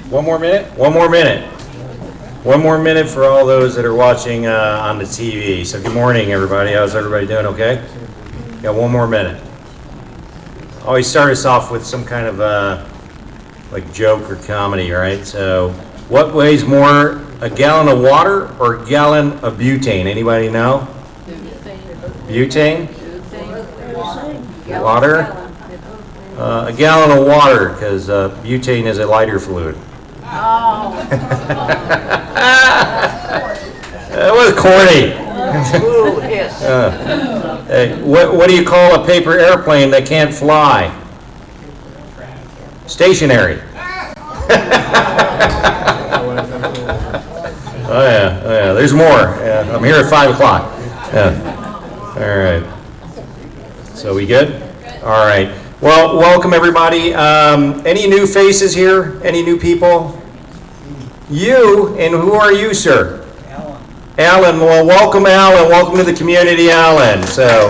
One more minute? One more minute. One more minute for all those that are watching on the TV. So good morning, everybody. How's everybody doing? Okay? Got one more minute. Always start us off with some kind of like joke or comedy, right? So what weighs more, a gallon of water or a gallon of butane? Anybody know? Butane? Water? A gallon of water, because butane is a lighter fluid. Oh. That was corny. Hey, what do you call a paper airplane that can't fly? Stationary. Oh yeah. There's more. Yeah, I'm here at 5 o'clock. Yeah. All right. So we good? All right. Well, welcome everybody. Any new faces here? Any new people? You, and who are you, sir? Alan. Well, welcome, Alan. Welcome to the community, Alan. So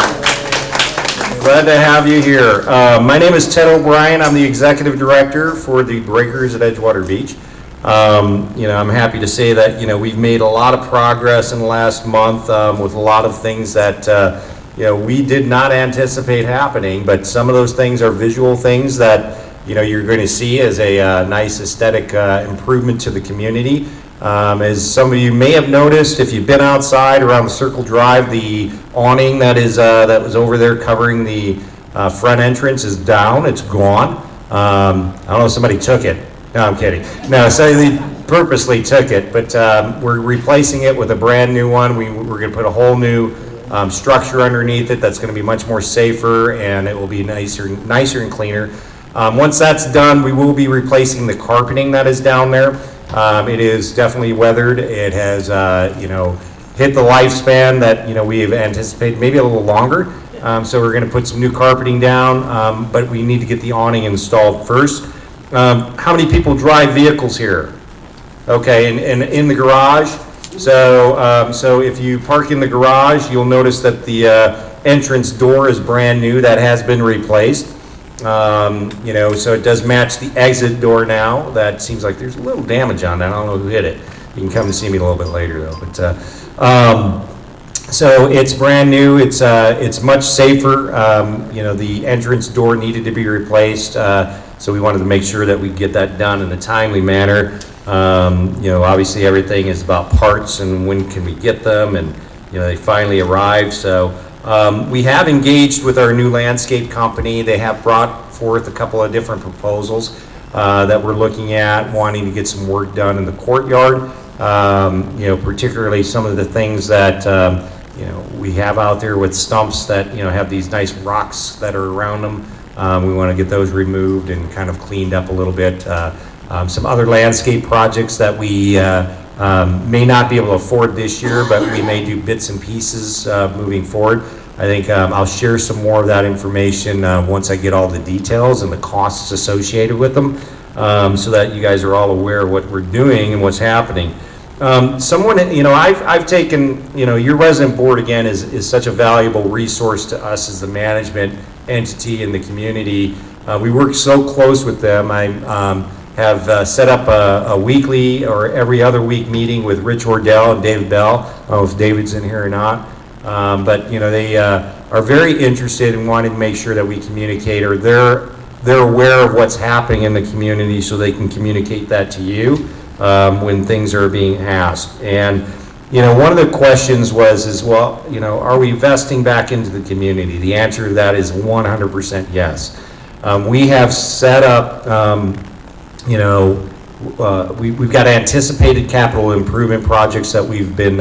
glad to have you here. My name is Ted O'Brien. I'm the executive director for the Breakers at Edgewater Beach. I'm happy to say that we've made a lot of progress in the last month with a lot of things that we did not anticipate happening, but some of those things are visual things that you're going to see as a nice aesthetic improvement to the community. As some of you may have noticed, if you've been outside around the Circle Drive, the awning that was over there covering the front entrance is down. It's gone. I don't know if somebody took it. No, I'm kidding. No, so they purposely took it, but we're replacing it with a brand new one. We're going to put a whole new structure underneath it that's going to be much more safer, and it will be nicer and cleaner. Once that's done, we will be replacing the carpeting that is down there. It is definitely weathered. It has hit the lifespan that we have anticipated, maybe a little longer. So we're going to put some new carpeting down, but we need to get the awning installed first. How many people drive vehicles here? Okay, and in the garage. So if you park in the garage, you'll notice that the entrance door is brand new. That has been replaced. So it does match the exit door now. That seems like there's a little damage on that. I don't know who hit it. You can come and see me a little bit later though. But so it's brand new. It's much safer. The entrance door needed to be replaced. So we wanted to make sure that we get that done in a timely manner. Obviously everything is about parts and when can we get them, and they finally arrived. So we have engaged with our new landscape company. They have brought forth a couple of different proposals that we're looking at, wanting to get some work done in the courtyard. Particularly some of the things that we have out there with stumps that have these nice rocks that are around them. We want to get those removed and kind of cleaned up a little bit. Some other landscape projects that we may not be able to afford this year, but we may do bits and pieces moving forward. I think I'll share some more of that information once I get all the details and the costs associated with them, so that you guys are all aware of what we're doing and what's happening. I've taken, your resident board again is such a valuable resource to us as the management entity in the community. We work so close with them. I have set up a weekly or every other week meeting with Rich Ordell and David Bell. I don't know if David's in here or not, but they are very interested in wanting to make sure that we communicate, or they're aware of what's happening in the community, so they can communicate that to you when things are being asked. And one of the questions was, are we investing back into the community? The answer to that is 100% yes. We have set up, we've got anticipated capital improvement projects that we've been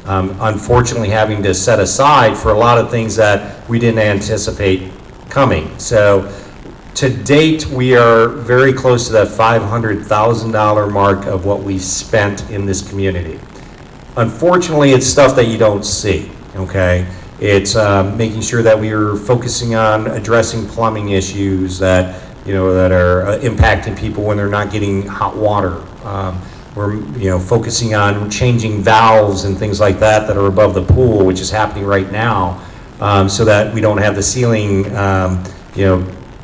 unfortunately having to set aside for a lot of things that we didn't anticipate coming. So to date, we are very close to that $500,000 mark of what we spent in this community. Unfortunately, it's stuff that you don't see, okay? It's making sure that we are focusing on addressing plumbing issues that are impacting people when they're not getting hot water. We're focusing on changing valves and things like that are above the pool, which is happening right now, so that we don't have the ceiling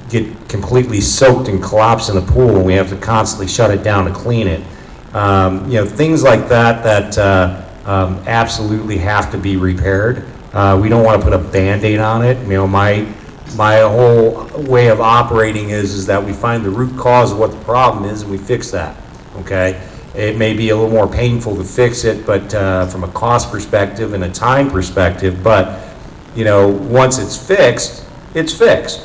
get completely soaked and collapse in the pool, and we have to constantly shut it down to clean it. Things like that absolutely have to be repaired. We don't want to put a Band-Aid on it. My whole way of operating is that we find the root cause of what the problem is and we fix that, okay? It may be a little more painful to fix it, but from a cost perspective and a time perspective, but once it's fixed,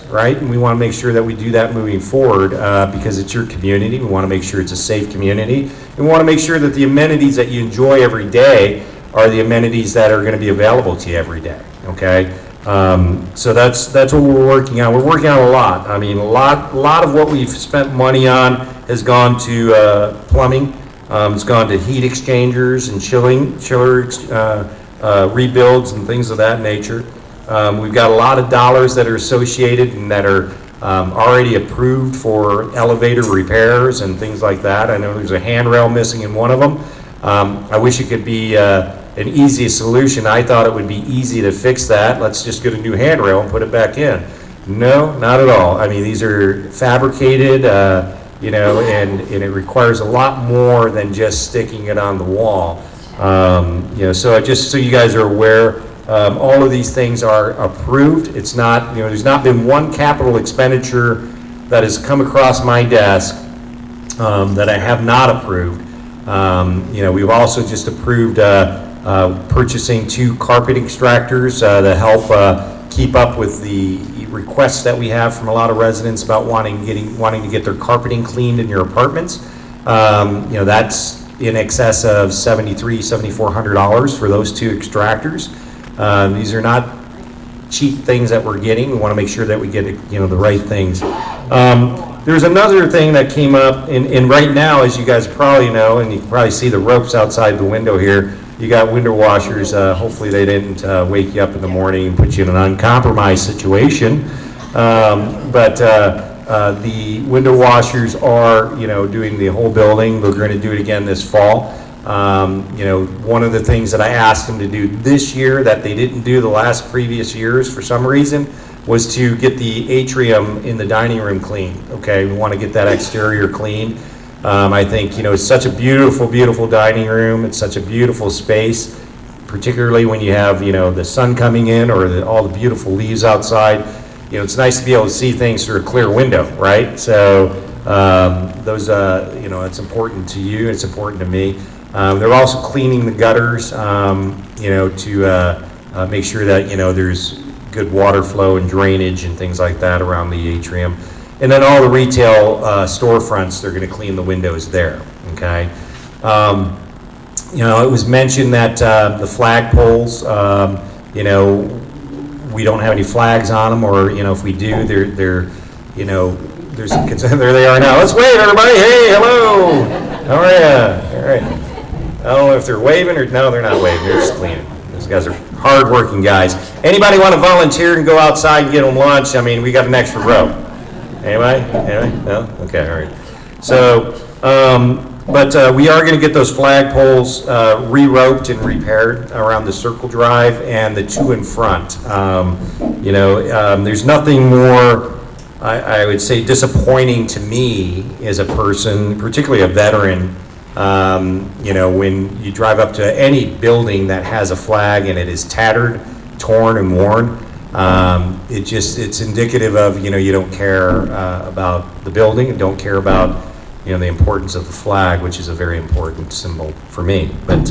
right? And we want to make sure that we do that moving forward because it's your community. We want to make sure it's a safe community. And we want to make sure that the amenities that you enjoy every day are the amenities that are going to be available to you every day, okay? So that's what we're working on. We're working on a lot. I mean, a lot of what we've spent money on has gone to plumbing. It's gone to heat exchangers and chiller rebuilds and things of that nature. We've got a lot of dollars that are associated and that are already approved for elevator repairs and things like that. I know there's a handrail missing in one of them. I wish it could be an easy solution. I thought it would be easy to fix that. Let's just get a new handrail and put it back in. No, not at all. I mean, these are fabricated, and it requires a lot more than just sticking it on the wall. So just so you guys are aware, all of these things are approved. It's not, there's not been one capital expenditure that has come across my desk that I have not approved. We've also just approved purchasing 2 carpet extractors to help keep up with the requests that we have from a lot of residents about wanting to get their carpeting cleaned in your apartments. That's in excess of $7,400 for those 2 extractors. These are not cheap things that we're getting. We want to make sure that we get the right things. There's another thing that came up, and right now, as you guys probably know, and you can probably see the ropes outside the window here, you got window washers. Hopefully they didn't wake you up in the morning and put you in an uncompromised situation. But the window washers are, doing the whole building. They're going to do it again this fall. One of the things that I asked them to do this year that they didn't do the previous years for some reason was to get the atrium in the dining room clean. Okay, we want to get that exterior clean. I think, it's such a beautiful, beautiful dining room. It's such a beautiful space, particularly when you have, the sun coming in or all the beautiful leaves outside. It's nice to be able to see things through a clear window, right? So it's important to you. It's important to me. They're also cleaning the gutters, to make sure that, there's good water flow and drainage and things like that around the atrium. And then all the retail storefronts, they're going to clean the windows there, okay? It was mentioned that the flag poles, we don't have any flags on them, or, if we do, there's some concern. There they are now. Let's wave, everybody. Hey, hello. How are you? All right. I don't know if they're waving or, no, they're not waving. They're just cleaning. Those guys are hard-working guys. Anybody want to volunteer and go outside and get them lunch? I mean, we got an extra row. Anybody? No? Okay, all right. So, but we are going to get those flag poles re-roped and repaired around the Circle Drive and the 2 in front. There's nothing more, I would say, disappointing to me as a person, particularly a veteran. When you drive up to any building that has a flag and it is tattered, torn, and worn, it's indicative of, you don't care about the building and don't care about, the importance of the flag, which is a very important symbol for me. But,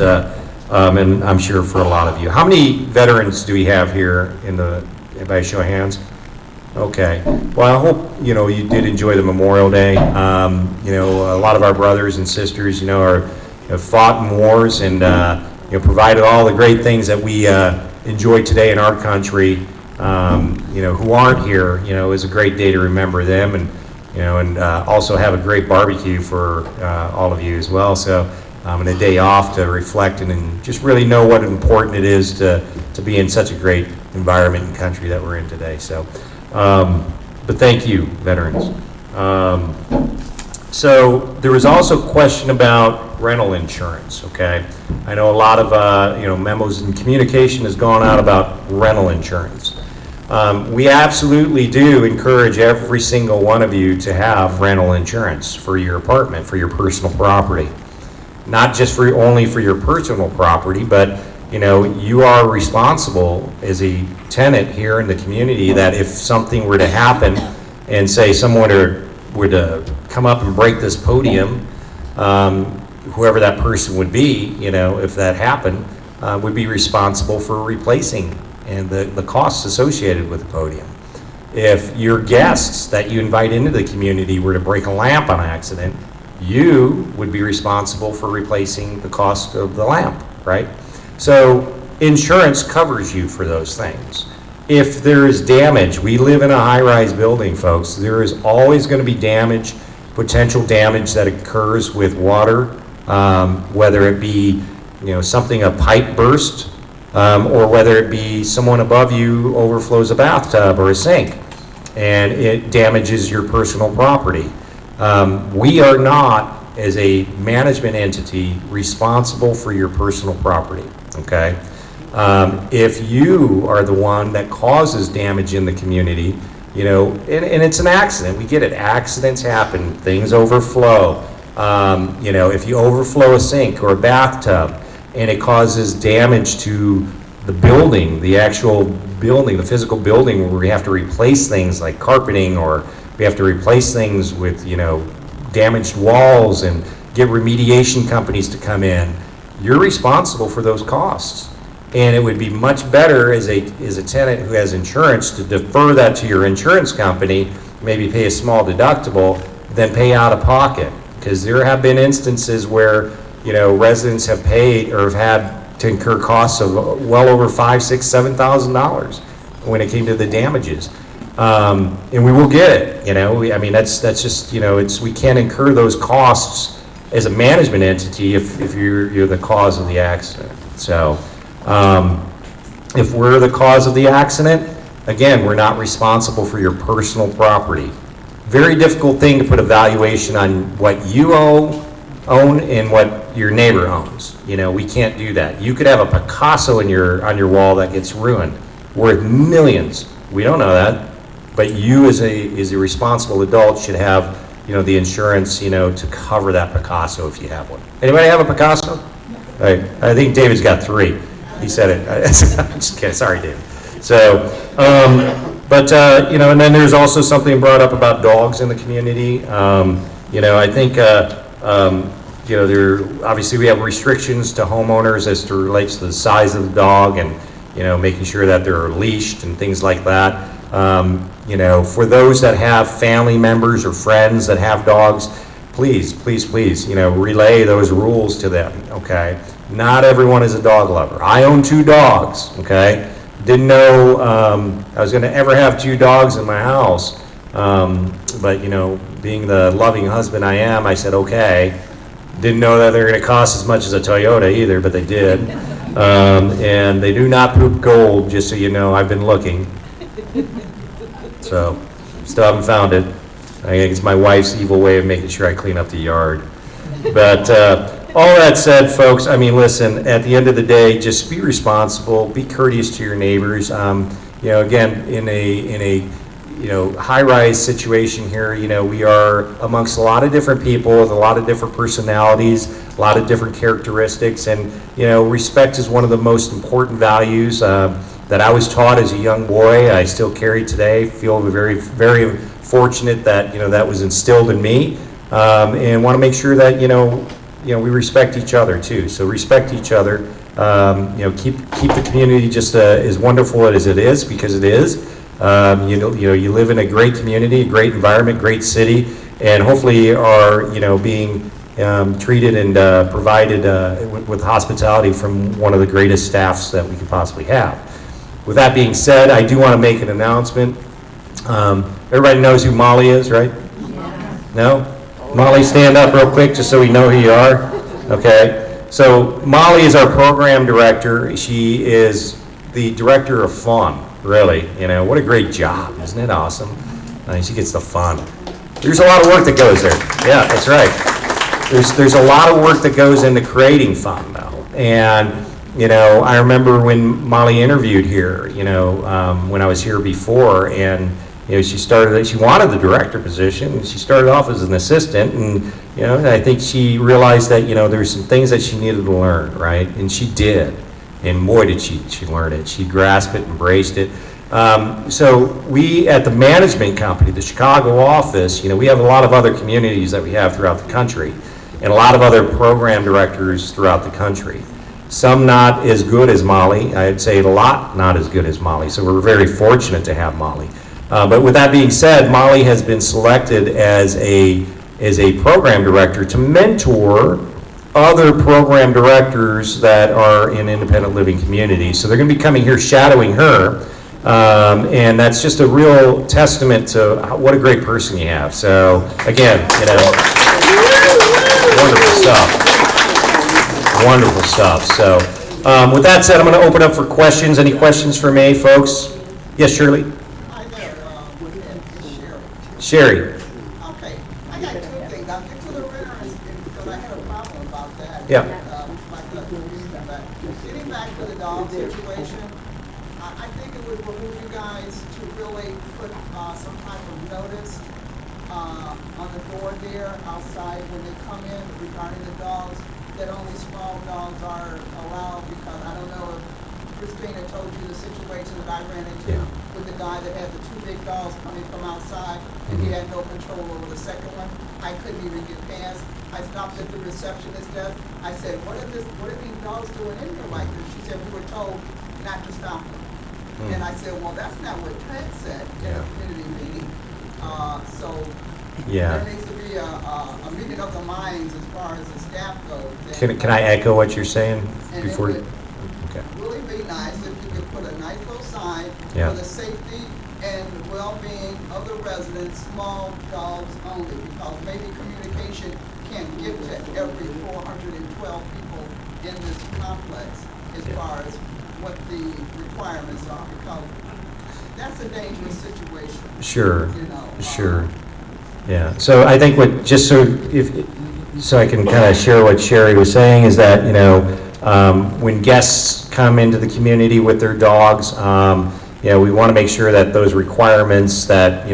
and I'm sure for a lot of you. How many veterans do we have here by show of hands? Okay. Well, I hope, you did enjoy the Memorial Day. A lot of our brothers and sisters, have fought in wars and, provided all the great things that we enjoy today in our country. Who aren't here, is a great day to remember them and also have a great barbecue for all of you as well. So, and a day off to reflect and just really know what important it is to be in such a great environment and country that we're in today. So, but thank you, veterans. So there was also a question about rental insurance, okay? I know a lot of, memos and communication has gone out about rental insurance. We absolutely do encourage every single one of you to have rental insurance for your apartment, for your personal property. Not just only for your personal property, but you are responsible as a tenant here in the community that if something were to happen and say someone were to come up and break this podium, whoever that person would be, if that happened, would be responsible for replacing and the costs associated with the podium. If your guests that you invite into the community were to break a lamp on accident, you would be responsible for replacing the cost of the lamp, right? So insurance covers you for those things. If there is damage, we live in a high-rise building, folks. There is always going to be damage, potential damage that occurs with water, whether it be something, a pipe burst, or whether it be someone above you overflows a bathtub or a sink and it damages your personal property. We are not, as a management entity, responsible for your personal property, okay? If you are the one that causes damage in the community, and it's an accident, we get it, accidents happen, things overflow. If you overflow a sink or a bathtub, and it causes damage to the building, the actual building, the physical building, where we have to replace things like carpeting, or we have to replace things with, damaged walls and get remediation companies to come in, you're responsible for those costs. And it would be much better as a tenant who has insurance to defer that to your insurance company, maybe pay a small deductible, than pay out of pocket. Because there have been instances where residents have paid or have had to incur costs of well over $5,000, $6,000, $7,000 when it came to the damages, and we will get it. That's just we can't incur those costs as a management entity if you're the cause of the accident. So if we're the cause of the accident, again, we're not responsible for your personal property. Very difficult thing to put a valuation on what you own and what your neighbor owns. We can't do that. You could have a Picasso on your wall that gets ruined, worth millions. We don't know that, but you as a responsible adult should have the insurance to cover that Picasso if you have one. Anybody have a Picasso? Right. I think David's got 3. He said it. I'm just kidding. Sorry, David. So, and then there's also something brought up about dogs in the community. I think. There obviously we have restrictions to homeowners as to relates to the size of the dog and making sure that they're leashed and things like that. For those that have family members or friends that have dogs, please, relay those rules to them. Okay, not everyone is a dog lover. I own 2 dogs. Okay, didn't know I was going to ever have 2 dogs in my house, but being the loving husband I am, I said okay. Didn't know that they're going to cost as much as a Toyota either, but they did. And they do not poop gold, just so you know. I've been looking. So, still haven't found it. I think it's my wife's evil way of making sure I clean up the yard. But all that said, folks, listen, at the end of the day, just be responsible, be courteous to your neighbors. Again, in a high-rise situation here, we are amongst a lot of different people with a lot of different personalities, a lot of different characteristics, and respect is one of the most important values that I was taught as a young boy. I still carry today. Feel very, very fortunate that that was instilled in me, and want to make sure that we respect each other too. So respect each other. Keep the community just as wonderful as it is, because it is. You live in a great community, a great environment, great city, and hopefully are being treated and provided with hospitality from one of the greatest staffs that we could possibly have. With that being said, I do want to make an announcement. Everybody knows who Molly is, right? Yeah. No? Molly, stand up real quick just so we know who you are. Okay. So Molly is our program director. She is the director of fun. Really, what a great job. Isn't it awesome? She gets the fun. There's a lot of work that goes there. Yeah, that's right. There's a lot of work that goes into creating fun, though. And, I remember when Molly interviewed here, when I was here before, and she wanted the director position. She started off as an assistant, and I think she realized that there's some things that she needed to learn, right? And she did, and boy did she learn it. She grasped it, embraced it. So we at the management company, the Chicago office, we have a lot of other communities that we have throughout the country, and a lot of other program directors throughout the country. Some not as good as Molly. I'd say a lot not as good as Molly. So we're very fortunate to have Molly. But with that being said, Molly has been selected as a program director to mentor other program directors that are in independent living communities. So they're going to be coming here shadowing her. And that's just a real testament to what a great person you have. So again, wonderful stuff. Wonderful stuff. So with that said, I'm going to open up for questions. Any questions for me, folks? Yes, Shirley? Hi there, Sherry. Sherry. Okay, I got two things. I'll get to the renters because I had a problem about that. Yeah. Getting back to the dog situation, I think it would behoove you guys to really put some type of notice on the door there outside when they come in regarding the dogs, that only small dogs are allowed, because I don't know if Christina told you the situation that I ran into with the guy that had the two big dogs coming from outside, and he had no control over the second one. I couldn't even get past. I stopped at the receptionist desk. I said, what are these dogs doing in here like this? She said, we were told not to stop them. And I said, well, that's not what Trent said in a community meeting. So there needs to be a meeting of the minds as far as the staff goes. Can I echo what you're saying And before? it would Okay. really be nice if you could put a nice little sign Yeah. for the safety and well-being of the residents, small dogs only, because maybe communication can't get to every 412 people in this complex as far as what the requirements are, because that's a dangerous situation. Sure. Sure. Yeah. So I think so I can kind of share what Sherry was saying is that when guests come into the community with their dogs, we want to make sure that those requirements that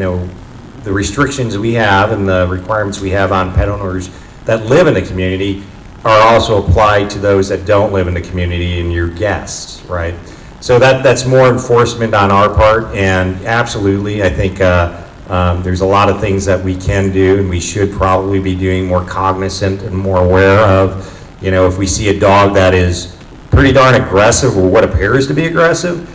the restrictions we have and the requirements we have on pet owners that live in the community are also applied to those that don't live in the community and your guests, right? So that's more enforcement on our part, and absolutely, I think there's a lot of things that we can do and we should probably be doing, more cognizant and more aware of. If we see a dog that is pretty darn aggressive or what appears to be aggressive,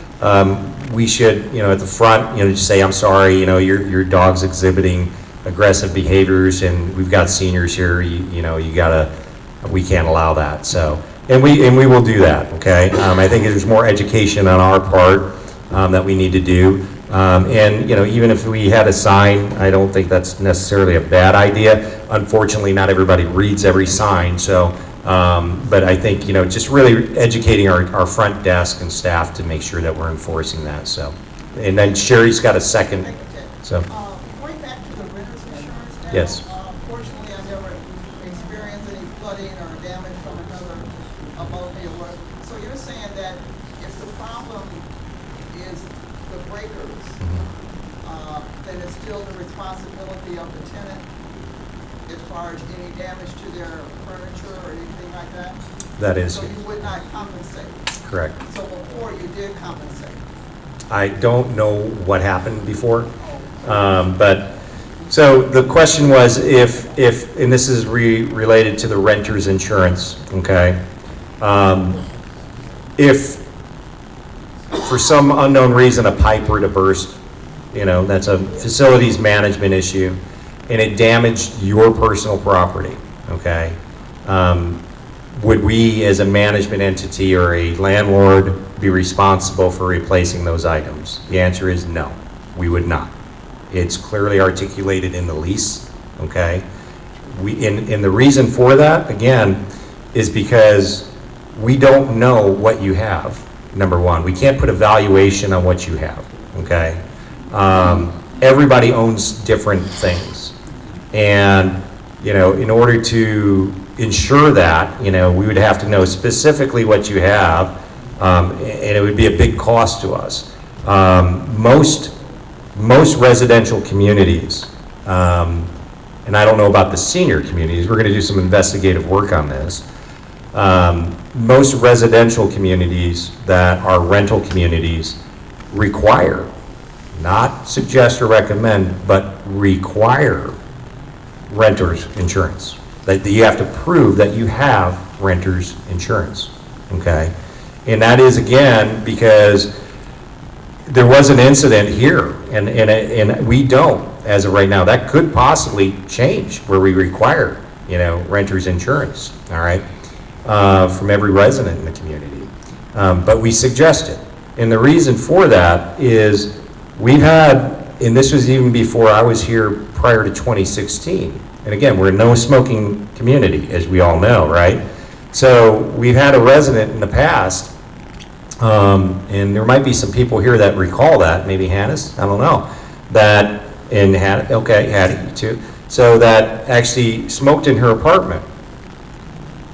we should, at the front, just say, I'm sorry, your dog's exhibiting aggressive behaviors and we've got seniors here, we can't allow that. So, and we will do that, okay? I think there's more education on our part that we need to do. And even if we had a sign, I don't think that's necessarily a bad idea. Unfortunately, not everybody reads every sign, so but I think just really educating our front desk and staff to make sure that we're enforcing that. So, and then Sherry's got a second. So Going back to the renter's insurance now. Yes. Fortunately, I never experienced any flooding or damage from another above me or what. So you're saying that if the problem is the breakers, then it's still the responsibility of the tenant as far as any damage to their furniture or anything like that? that is So you would not compensate? correct. So before you did compensate? I don't know what happened before, but so the question was if and this is related to the renter's insurance, okay? If for some unknown reason a pipe were to burst, that's a facilities management issue, and it damaged your personal property, okay? Would we as a management entity or a landlord be responsible for replacing those items? The answer is no, we would not. It's clearly articulated in the lease, okay? And the reason for that, again, is because we don't know what you have, number one. We can't put a valuation on what you have, okay? Everybody owns different things. And, in order to, insure that, we would have to know specifically what you have, and it would be a big cost to us. Most residential communities, and I don't know about the senior communities, we're going to do some investigative work on this. Most residential communities that are rental communities require, not suggest or recommend, but require renter's insurance. That you have to prove that you have renter's insurance, okay? And that is, again, because there was an incident here, and we don't, as of right now. That could possibly change where we require, renter's insurance, all right, from every resident in the community. But we suggest it. And the reason for that is we've had, and this was even before I was here prior to 2016. And again, we're a no smoking community, as we all know, right? So we've had a resident in the past, and there might be some people here that recall that, maybe Hannes, I don't know, that, and Hattie too, so that actually smoked in her apartment,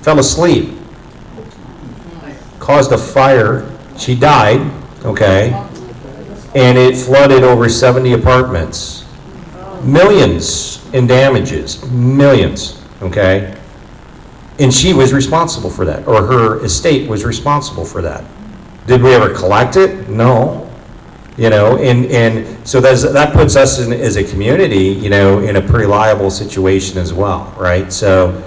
fell asleep, caused a fire, she died, okay, and it flooded over 70 apartments. Millions in damages, millions, okay? And she was responsible for that, or her estate was responsible for that. Did we ever collect it? No. And so that puts us in, as a community, in a pretty liable situation as well, right? So,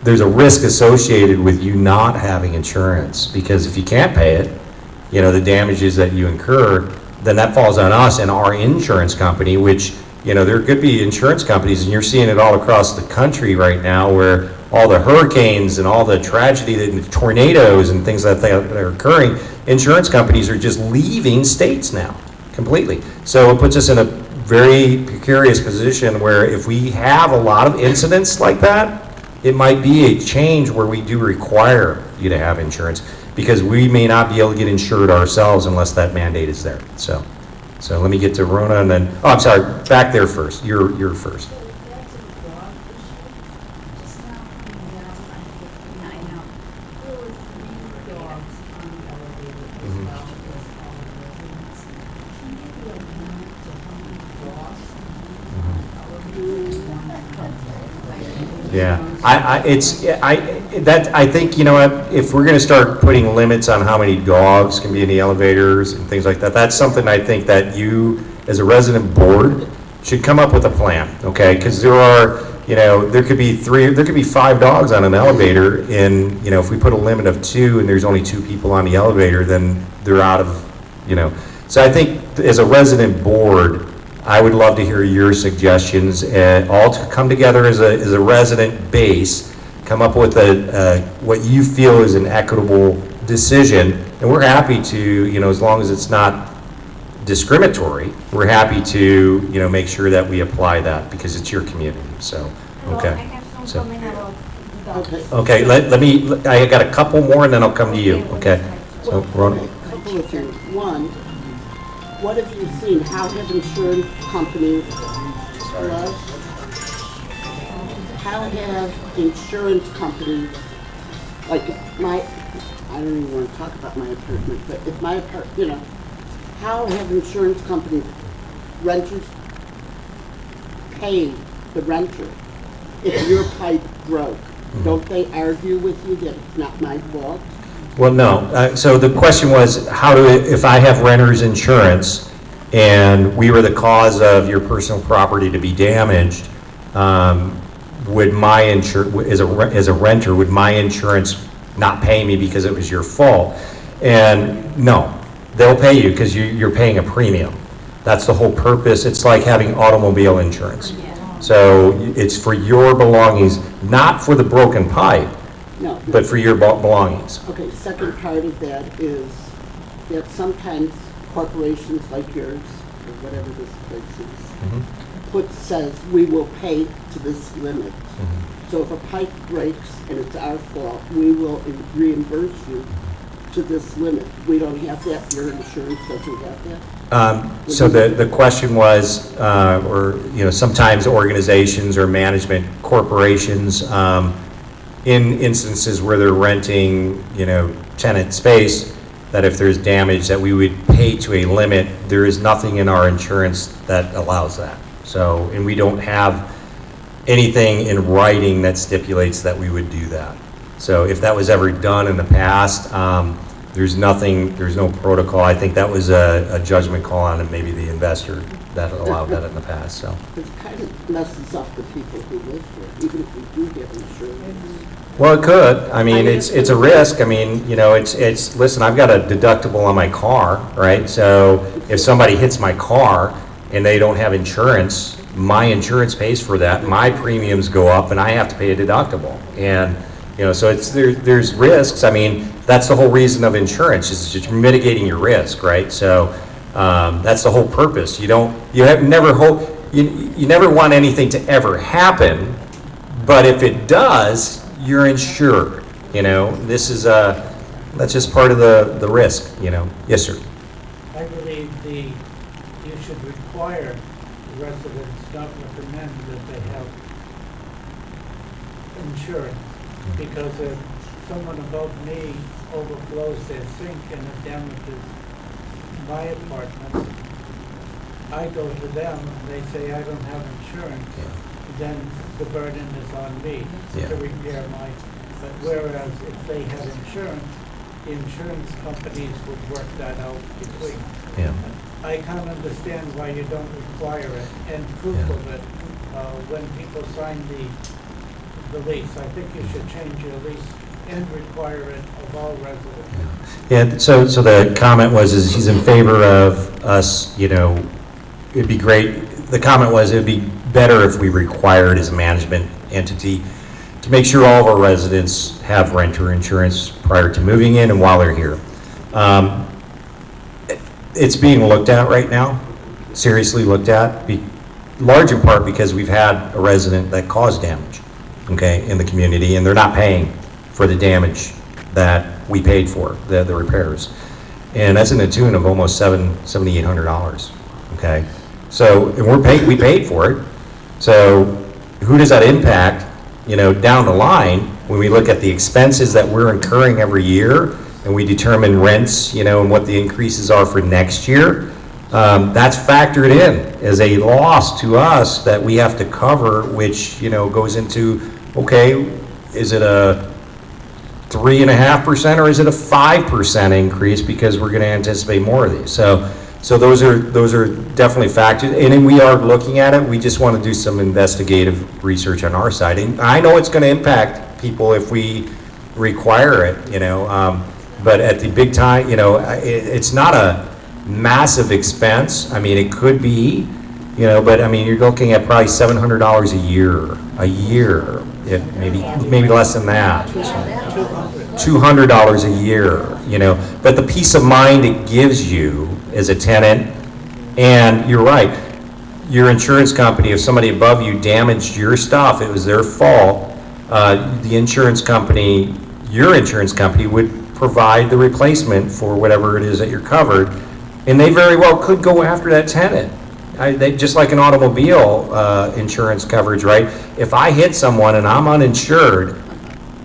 there's a risk associated with you not having insurance, because if you can't pay it, the damages that you incur, then that falls on us and our insurance company, which, there could be insurance companies, and you're seeing it all across the country right now, where all the hurricanes and all the tragedy, the tornadoes and things that are occurring, insurance companies are just leaving states now completely. So it puts us in a very precarious position where if we have a lot of incidents like that, it might be a change where we do require you to have insurance, because we may not be able to get insured ourselves unless that mandate is there. So let me get to Rona, and then, oh, I'm sorry, back there first. You're first. Yeah, I think, if we're gonna start putting limits on how many dogs can be in the elevators and things like that, that's something I think that you, as a resident board, should come up with a plan, okay? Because there could be 5 dogs on an elevator, and, if we put a limit of 2 and there's only 2 people on the elevator, then they're out of, So I think, as a resident board, I would love to hear your suggestions, all to come together as a resident base, come up with what you feel is an equitable decision, and we're happy to, as long as it's not discriminatory, we're happy to, make sure that we apply that, because it's your community. So, okay. I have some comment about dogs. Okay, let me, I got a couple more, and then I'll come to you, okay? So, Rona? A couple of things. One, what have you seen? How have insurance companies, like I don't even want to talk about my apartment, but if my apartment, how have insurance companies, renters, pay the renter if your pipe broke? Don't they argue with you that it's not my fault? Well, no. So the question was, if I have renter's insurance and we were the cause of your personal property to be damaged, would my as a renter, would my insurance not pay me because it was your fault? And no, they'll pay you because you're paying a premium. That's the whole purpose. It's like having automobile insurance. So it's for your belongings, not for the broken pipe, No. but for your belongings. Okay, second part of that is that sometimes corporations like yours, or whatever this place is, says we will pay to this limit. So if a pipe breaks and it's our fault, we will reimburse you to this limit. We don't have that, your insurance doesn't have that? So the question was, or, you know, sometimes organizations or management corporations, in instances where they're renting, you know, tenant space, that if there's damage, that we would pay to a limit. There is nothing in our insurance that allows that. So, and we don't have anything in writing that stipulates that we would do that. So if that was ever done in the past, there's nothing, there's no protocol. I think that was a judgment call on maybe the investor that allowed that in the past, so. It kind of messes up the people who live there, even if we do get insurance. Well, it could. I mean, it's a risk. I mean, you know, listen, I've got a deductible on my car, right? So if somebody hits my car and they don't have insurance, my insurance pays for that. My premiums go up and I have to pay a deductible. And, you know, so there's risks. I mean, that's the whole reason of insurance, is just mitigating your risk, right? So that's the whole purpose. You never want anything to ever happen, but if it does, you're insured. You know, that's just part of the risk, you know. Yes, sir. I believe you should require the residents, not recommend that they have insurance, because if someone above me overflows their sink and it damages my apartment, I go to them and they say I don't have insurance, then the burden is on me to repair but whereas if they had insurance, the insurance companies would work that out between. Yeah. I can't understand why you don't require it, and proof of it, when people sign the lease. I think you should change your lease and require it of all residents. Yeah, so the comment was, is he's in favor of us, you know, it'd be great, the comment was it'd be better if we required as a management entity to make sure all of our residents have renter insurance prior to moving in and while they're here. It's being looked at right now, seriously looked at, large in part because we've had a resident that caused damage, okay, in the community, and they're not paying for the damage that we paid for, the repairs. And that's in the tune of almost $7,800, okay? So, and we paid for it. So who does that impact, you know, down the line when we look at the expenses that we're incurring every year and we determine rents, you know, and what the increases are for next year? That's factored in as a loss to us that we have to cover, which, you know, goes into, okay, is it a 3.5% or is it a 5% increase because we're going to anticipate more of these? So those are definitely factors, and then we are looking at it. We just want to do some investigative research on our side, and I know it's going to impact people if we require it, you know. But at the big time, you know, it's not a massive expense. I mean, it could be, you know, but I mean, you're looking at probably $700 a year, if maybe less than that. $200 a year, you know. But the peace of mind it gives you as a tenant, and you're right, your insurance company, if somebody above you damaged your stuff, it was their fault, the insurance company, your insurance company would provide the replacement for whatever it is that you're covered, and they very well could go after that tenant. They just like an automobile insurance coverage, right? If I hit someone and I'm uninsured,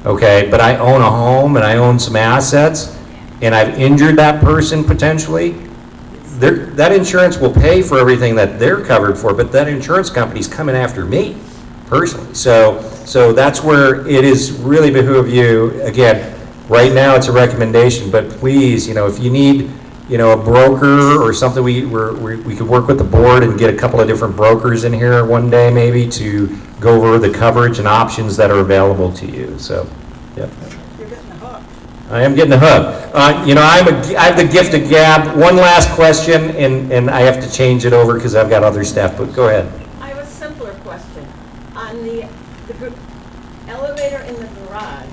okay, but I own a home and I own some assets and I've injured that person potentially, that insurance will pay for everything that they're covered for, but that insurance company's coming after me personally. So that's where it is really behoove you. Again, right now it's a recommendation, but please, you know, if you need, you know, a broker or something, we could work with the board and get a couple of different brokers in here one day maybe to go over the coverage and options that are available to you. So, yeah. You're getting the hook. I am getting the hook. You know, I have the gift of gab. One last question, and I have to change it over because I've got other staff, but go ahead. I have a simpler question. On the elevator in the garage,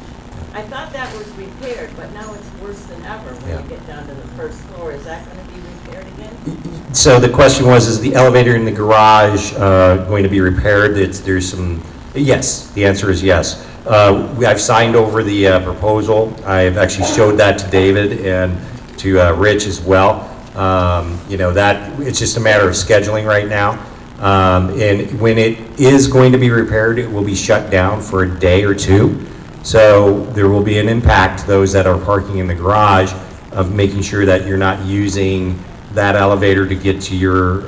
I thought that was repaired, but now it's worse than ever when you get down to the first floor. Is that going to be repaired again? So the question was, is the elevator in the garage going to be repaired? There's some, yes, the answer is yes. I've signed over the proposal. I've actually showed that to David and to Rich as well. You know, that, it's just a matter of scheduling right now. And when it is going to be repaired, it will be shut down for a day or two. So there will be an impact to those that are parking in the garage of making sure that you're not using that elevator to get to your,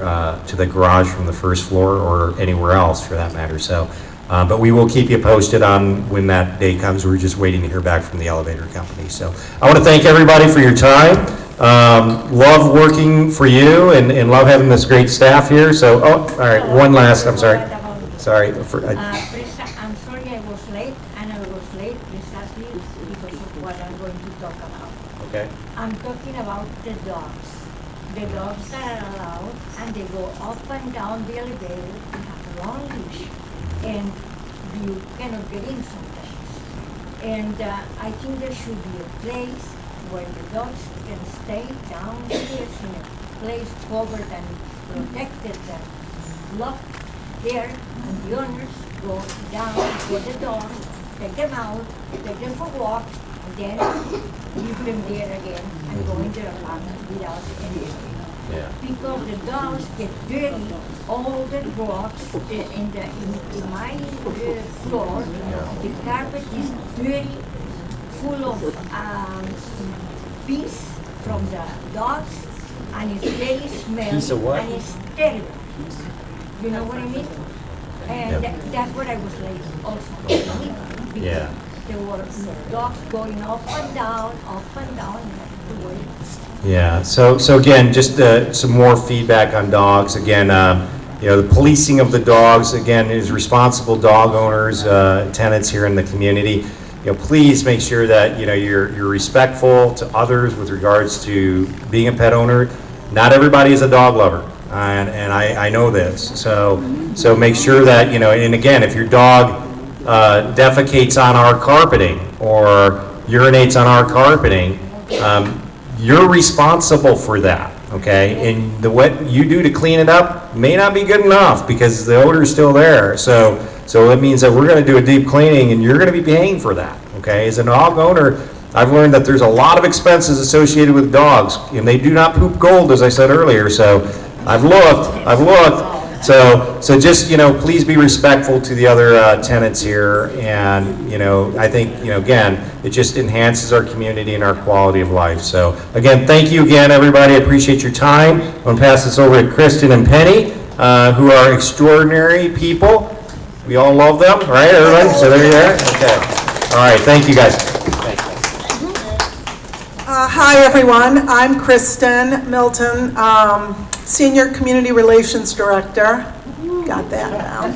to the garage from the first floor or anywhere else for that matter. So, but we will keep you posted on when that day comes. We're just waiting to hear back from the elevator company. So I want to thank everybody for your time. Love working for you and love having this great staff here. So, oh, all right, one last, I'm sorry. Sorry. Please, I'm sorry I was late, and I was late precisely because of what I'm going to talk about. Okay. I'm talking about the dogs. The dogs are allowed, and they go up and down the elevator. They have a long leash, and you cannot get in sometimes. And I think there should be a place where the dogs can stay downstairs in a place covered and protected and locked there, and the owners go down, get the dogs, take them out, take them for walks, and then leave them there again and go in their apartment without anything. Yeah. Because the dogs get dirty, all the rocks in my floor, the carpet is dirty, full of bees from the dogs, and it's very smelly. Piece of what? And it's terrible. You know what I mean? And Yep. that's what I was late also. Because Yeah. there were dogs going up and down, and the way. Yeah, so again, just some more feedback on dogs. Again, you know, the policing of the dogs, again, is responsible dog owners, tenants here in the community. You know, please make sure that, you know, you're respectful to others with regards to being a pet owner. Not everybody is a dog lover, and I know this. So make sure that, you know, and again, if your dog defecates on our carpeting or urinates on our carpeting, you're responsible for that, okay? And what you do to clean it up may not be good enough because the odor is still there. So it means that we're going to do a deep cleaning and you're going to be paying for that, okay? As a dog owner, I've learned that there's a lot of expenses associated with dogs, and they do not poop gold, as I said earlier. So I've looked. So just, you know, please be respectful to the other tenants here, and, you know, I think, you know, again, it just enhances our community and our quality of life. So again, thank you again, everybody. I appreciate your time. I'm going to pass this over to Kristen and Penny, who are extraordinary people. We all love them, right, everybody? So there you are. Okay. All right. Thank you, guys. Hi, everyone. I'm Kristen Milton, Senior Community Relations Director. Got that now.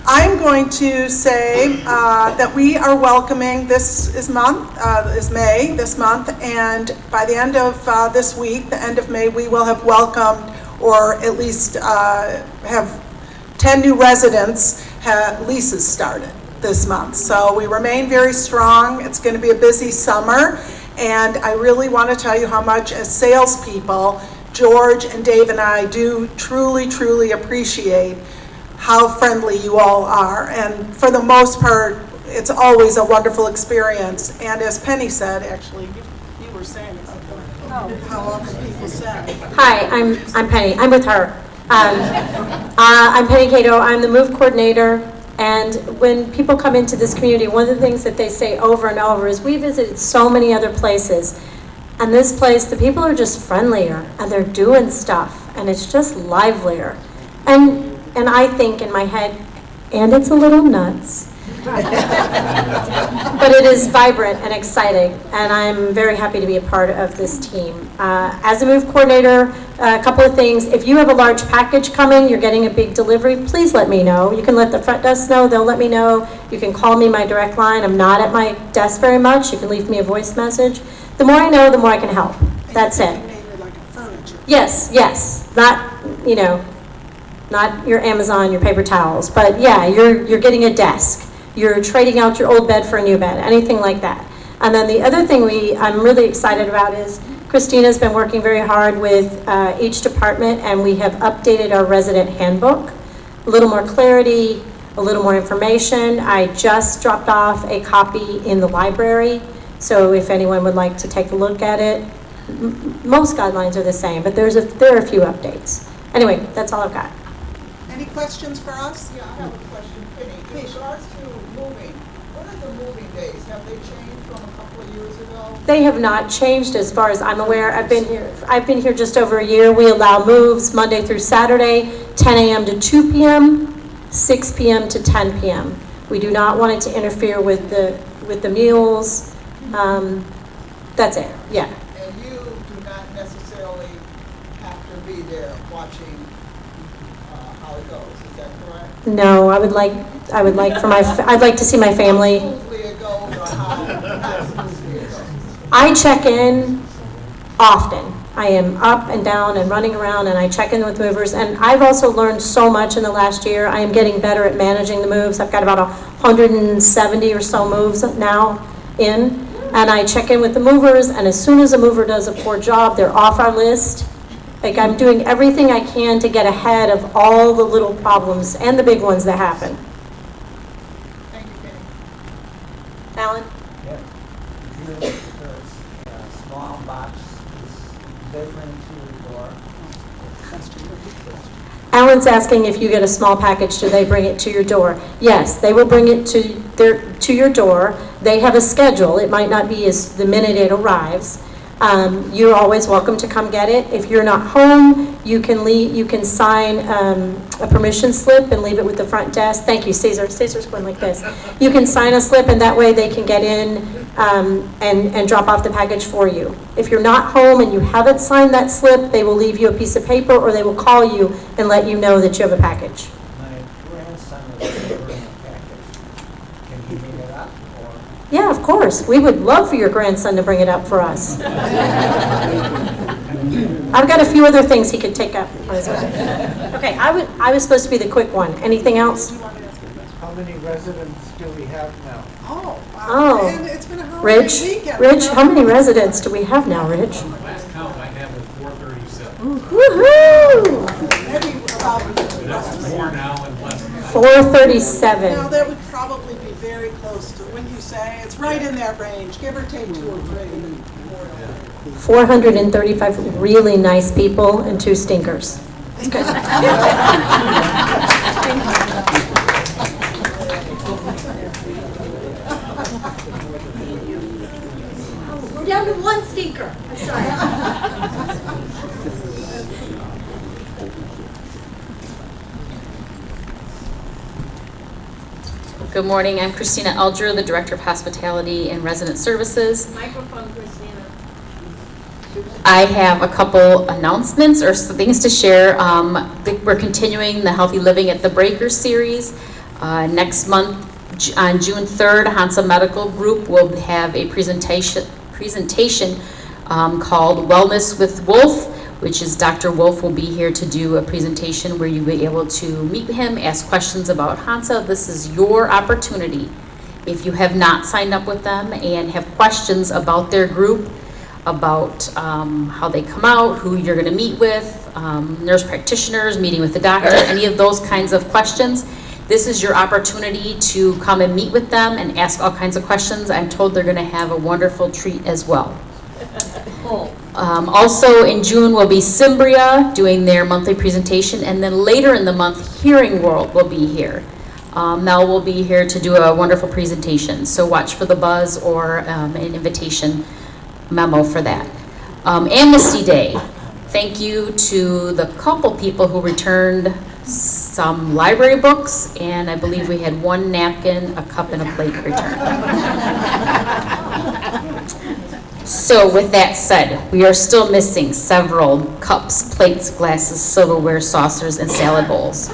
I'm going to say that we are welcoming, this is May, this month, and by the end of this week, the end of May, we will have welcomed, or at least have 10 new residents have leases started this month. So we remain very strong. It's going to be a busy summer, and I really want to tell you how much, as salespeople, George and Dave and I do truly appreciate how friendly you all are. And for the most part, it's always a wonderful experience. And as Penny said, actually, you were saying something. How often people say. Hi, I'm Penny. I'm with her. I'm Penny Cato. I'm the move coordinator. And when people come into this community, one of the things that they say over and over is, we visited so many other places, and this place, the people are just friendlier, and they're doing stuff, and it's just livelier. And I think in my head, and it's a little nuts, but it is vibrant and exciting, and I'm very happy to be a part of this team. As a move coordinator, a couple of things. If you have a large package coming, you're getting a big delivery, please let me know. You can let the front desk know, they'll let me know. You can call me, my direct line. I'm not at my desk very much. You can leave me a voice message. The more I know, the more I can help. That's it. Yes. Not, you know, not your Amazon, your paper towels, but yeah, you're getting a desk. You're trading out your old bed for a new bed, anything like that. And then the other thing I'm really excited about is Christina's been working very hard with each department, and we have updated our resident handbook. A little more clarity, a little more information. I just dropped off a copy in the library, so if anyone would like to take a look at it, Most guidelines are the same, but there are a few updates. Anyway, that's all I've got. Any questions for us? Yeah, I have a question, Penny. In regards to moving, what are the moving days? Have they changed from a couple of years ago? They have not changed as far as I'm aware. I've been here just over a year. We allow moves Monday through Saturday, 10 a.m. to 2 p.m., 6 p.m. to 10 p.m. We do not want it to interfere with the meals. That's it, yeah. And you do not necessarily have to be there watching how it goes, is that correct? No, I'd like to see my family. How smoothly it goes or how smoothly it goes? I check in often. I am up and down and running around, and I check in with movers. And I've also learned so much in the last year. I am getting better at managing the moves. I've got about 170 or so moves now in. And I check in with the movers, and as soon as a mover does a poor job, they're off our list. Like, I'm doing everything I can to get ahead of all the little problems and the big ones that happen. Thank you, Penny. Alan? Yep. The small box is delivering to the door. Alan's asking if you get a small package, do they bring it to your door? Yes, they will bring it to your door. They have a schedule. It might not be as the minute it arrives. You're always welcome to come get it. If you're not home, you can sign a permission slip and leave it with the front desk. Thank you, Caesar. Caesar's going like this. You can sign a slip, and that way they can get in and drop off the package for you. If you're not home and you haven't signed that slip, they will leave you a piece of paper, or they will call you and let you know that you have a package. My grandson is delivering a package. Can he bring it up or? Yeah, of course. We would love for your grandson to bring it up for us. I've got a few other things he could take up on his own. Okay, I was supposed to be the quick one. Anything else? How many residents do we have now? Oh, wow. Oh. And it's been a holiday Rich, weekend. Rich, how many residents do we have now, Rich? Last count I have is 437. Woohoo! Maybe about, That's more now and less than that. 437. now that would probably be very close to, wouldn't you say? It's right in that range, give or take 2 or 3. 435 really nice people and 2 stinkers. It's good. We're down to 1 stinker. I'm sorry. Good morning, I'm Christina Eldrer, the Director of Hospitality and Resident Services. Microphone, Christina. I have a couple announcements or some things to share. We're continuing the Healthy Living at the Breaker series. Next month, on June 3rd, Hansa Medical Group will have a presentation called Wellness with Wolf, which is Dr. Wolf will be here to do a presentation where you'll be able to meet him, ask questions about Hansa. This is your opportunity. If you have not signed up with them and have questions about their group, about how they come out, who you're going to meet with, nurse practitioners, meeting with the doctor, any of those kinds of questions, this is your opportunity to come and meet with them and ask all kinds of questions. I'm told they're going to have a wonderful treat as well. Also in June will be Cimbria doing their monthly presentation, and then later in the month, Hearing World will be here. Mel will be here to do a wonderful presentation, so watch for the buzz or an invitation memo for that. Amnesty Day. Thank you to the couple people who returned some library books, and I believe we had 1 napkin, a cup, and a plate returned. So with that said, we are still missing several cups, plates, glasses, silverware, saucers, and salad bowls.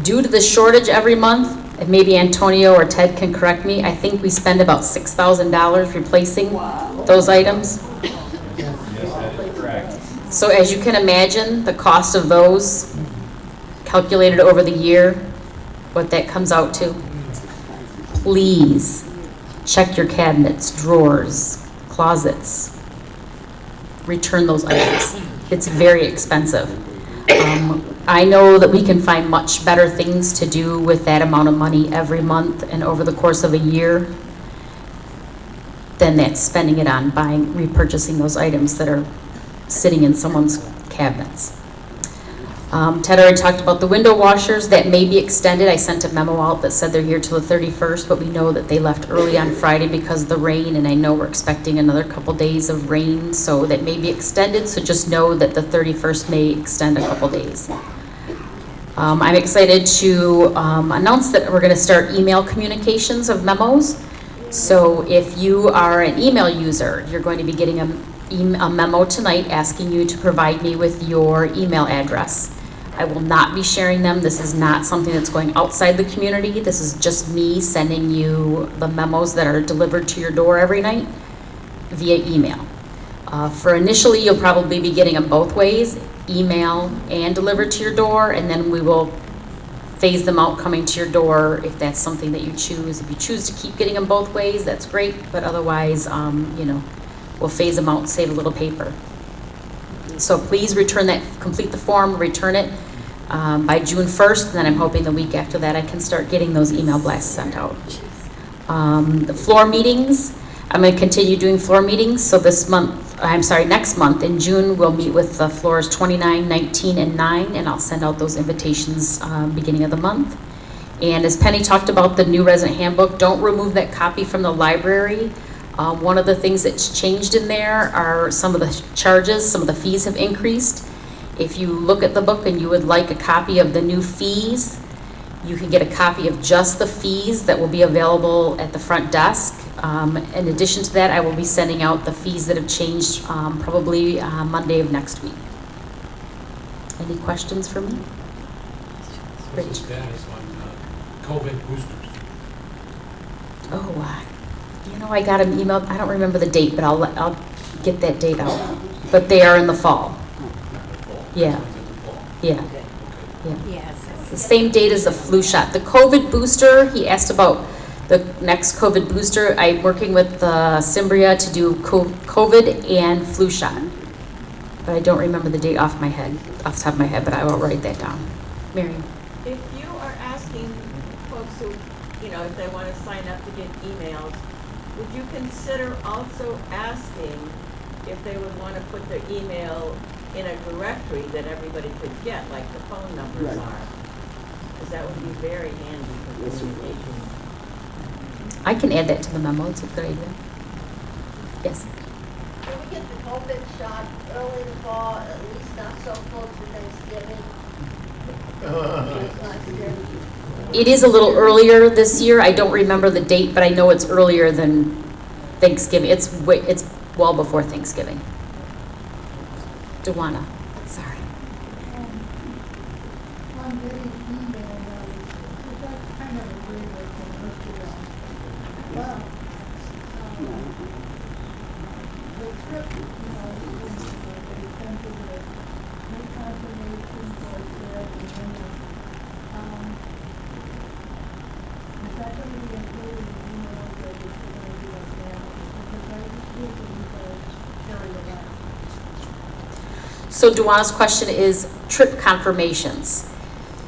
Due to the shortage every month, and maybe Antonio or Ted can correct me, I think we spend about $6,000 replacing those items. So as you can imagine, the cost of those, calculated over the year, what that comes out to. Please check your cabinets, drawers, closets. Return those items. It's very expensive. I know that we can find much better things to do with that amount of money every month and over the course of a year. then that's spending it on buying, repurchasing those items that are sitting in someone's cabinets. Ted already talked about the window washers. That may be extended. I sent a memo out that said they're here till the 31st, but we know that they left early on Friday because of the rain, and I know we're expecting another couple days of rain, so that may be extended. So just know that the 31st may extend a couple days. I'm excited to announce that we're going to start email communications of memos. So if you are an email user, you're going to be getting a memo tonight asking you to provide me with your email address. I will not be sharing them. This is not something that's going outside the community. This is just me sending you the memos that are delivered to your door every night via email. For initially, you'll probably be getting them both ways, email and delivered to your door, and then we will phase them out coming to your door if that's something that you choose. If you choose to keep getting them both ways, that's great, but otherwise, we'll phase them out and save a little paper. So please return that, complete the form, return it by June 1st, and then I'm hoping the week after that I can start getting those email blasts sent out. The floor meetings, I'm going to continue doing floor meetings. So next month in June, we'll meet with the floors 29, 19, and 9, and I'll send out those invitations beginning of the month. And as Penny talked about the new resident handbook, don't remove that copy from the library. One of the things that's changed in there are some of the charges, some of the fees have increased. If you look at the book and you would like a copy of the new fees, you can get a copy of just the fees that will be available at the front desk. In addition to that, I will be sending out the fees that have changed probably Monday of next week. Any questions for me? What's the status on COVID boosters? Oh, I got an email, I don't remember the date, but I'll get that date out. But they are in the fall. Yeah. Yeah. Yeah. Yes. The same date as the flu shot. The COVID booster, he asked about the next COVID booster. I'm working with Cimbria to do COVID and flu shot. But I don't remember the date off the top of my head, but I will write that down. Miriam. If you are asking folks who, if they want to sign up to get emails, would you consider also asking if they would want to put their email in a directory that everybody could get, like the phone numbers are? Because that would be very handy for communication. I can add that to the memo. It's a good idea. Yes. Can we get the COVID shot early in the fall, at least not so close to Thanksgiving? It is a little earlier this year. I don't remember the date, but I know it's earlier than Thanksgiving. It's well before Thanksgiving. Dewana, sorry. On the email, I kind of agree with what well, the trip, they tend to make confirmations or share the email. Is that going to be included in the email that is going to be available? Because I just need to carry it out. So Duana's question is trip confirmations.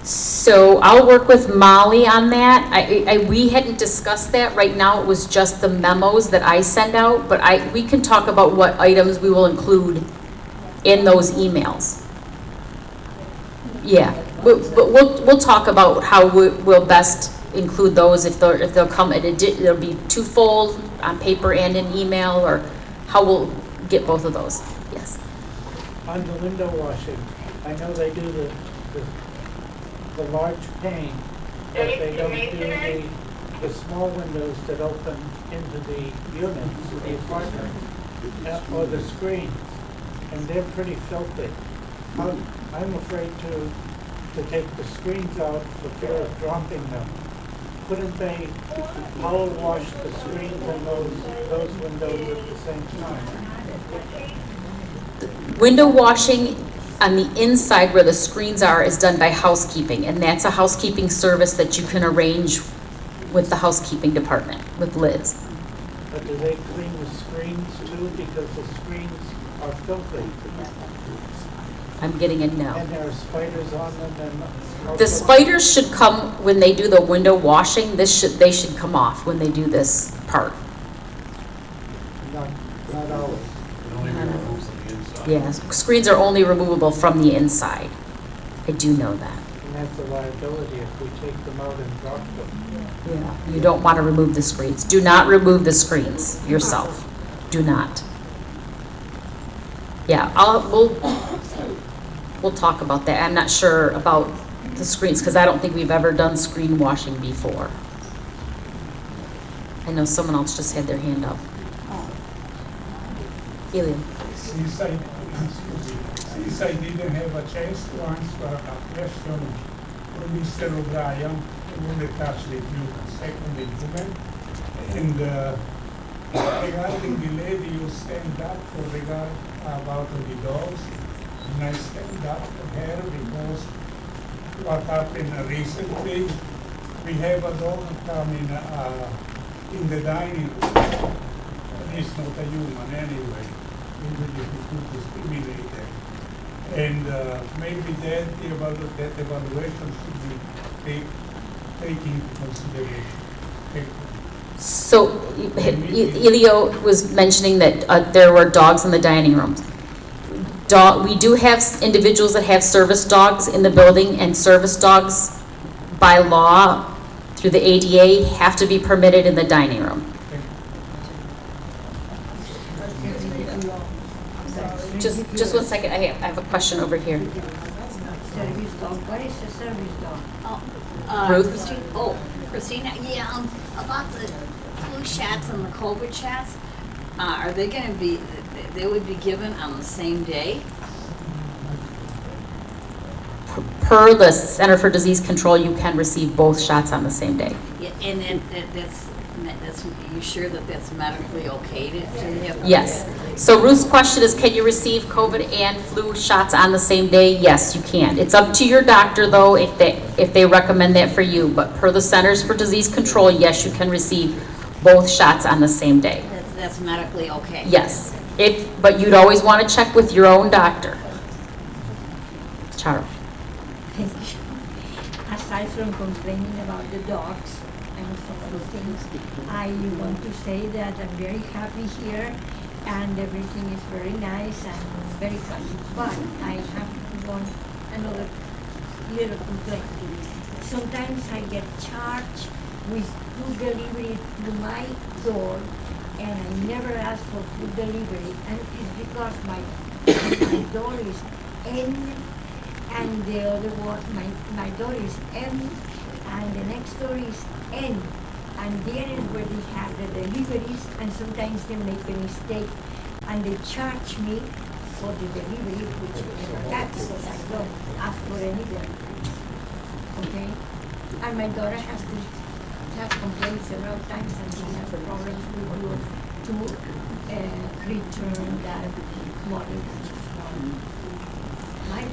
So I'll work with Molly on that. We hadn't discussed that. Right now it was just the memos that I send out, but we can talk about what items we will include in those emails. Yeah, we'll talk about how we'll best include those, if they'll come it'll be twofold on paper and in email, or how we'll get both of those. Yes. On the window washing, I know they do the large pane, but they don't do the small windows that open into the units, the apartment, or the screens, and they're pretty filthy. I'm afraid to take the screens out for fear of dropping them. Couldn't they power wash the screens and those windows at the same time? Window washing on the inside where the screens are is done by housekeeping, and that's a housekeeping service that you can arrange with the housekeeping department, with Liz. But do they clean the screens too? Because the screens are filthy. I'm getting a no. And there are spiders on them and... The spiders should come when they do the window washing. They should come off when they do this part. Yeah, screens are only removable from the inside. I do know that. And that's a liability if we take them out and drop them. Yeah. You don't want to remove the screens. Do not remove the screens yourself. Do not. Yeah, we'll talk about that. I'm not sure about the screens because I don't think we've ever done screen washing before. I know someone else just had their hand up. Helium. Since I didn't have a chance to answer a question from Mr. O'Brien, I want to touch with you second implement. And regarding the lady you stand up for regard about the dogs, and I stand up for her because what happened recently, we have a dog coming in the dining room. He's not a human anyway, even if you could discriminate them. And maybe that evaluation should be taken into consideration. Thank you. So Elio was mentioning that there were dogs in the dining rooms. We do have individuals that have service dogs in the building, and service dogs by law through the ADA have to be permitted in the dining room. Just 1 second, I have a question over here. Service dog, what is a service dog? Ruth? Christina, yeah, about the flu shots and the COVID shots, are they gonna be, they would be given on the same day? Per the Center for Disease Control, you can receive both shots on the same day. Yeah, and then that's, you sure that that's medically okay to have? Yes. So Ruth's question is, can you receive COVID and flu shots on the same day? Yes, you can. It's up to your doctor though if they recommend that for you. But per the Centers for Disease Control, yes, you can receive both shots on the same day. That's medically okay? Yes. But you'd always want to check with your own doctor. Charles. Aside from complaining about the dogs and some other things, I want to say that I'm very happy here and everything is very nice and very fun. But I have another little complaint. Sometimes I get charged with food delivery to my door and I never ask for food delivery, and it's because my door is in and the other one, my door is M, and the next door is N, and there is where they have the deliveries, and sometimes they make a mistake, and they charge me for the delivery, which that's what I don't ask for anything, okay? And my daughter has to have complained several times, and she has problems with you to return that money from my.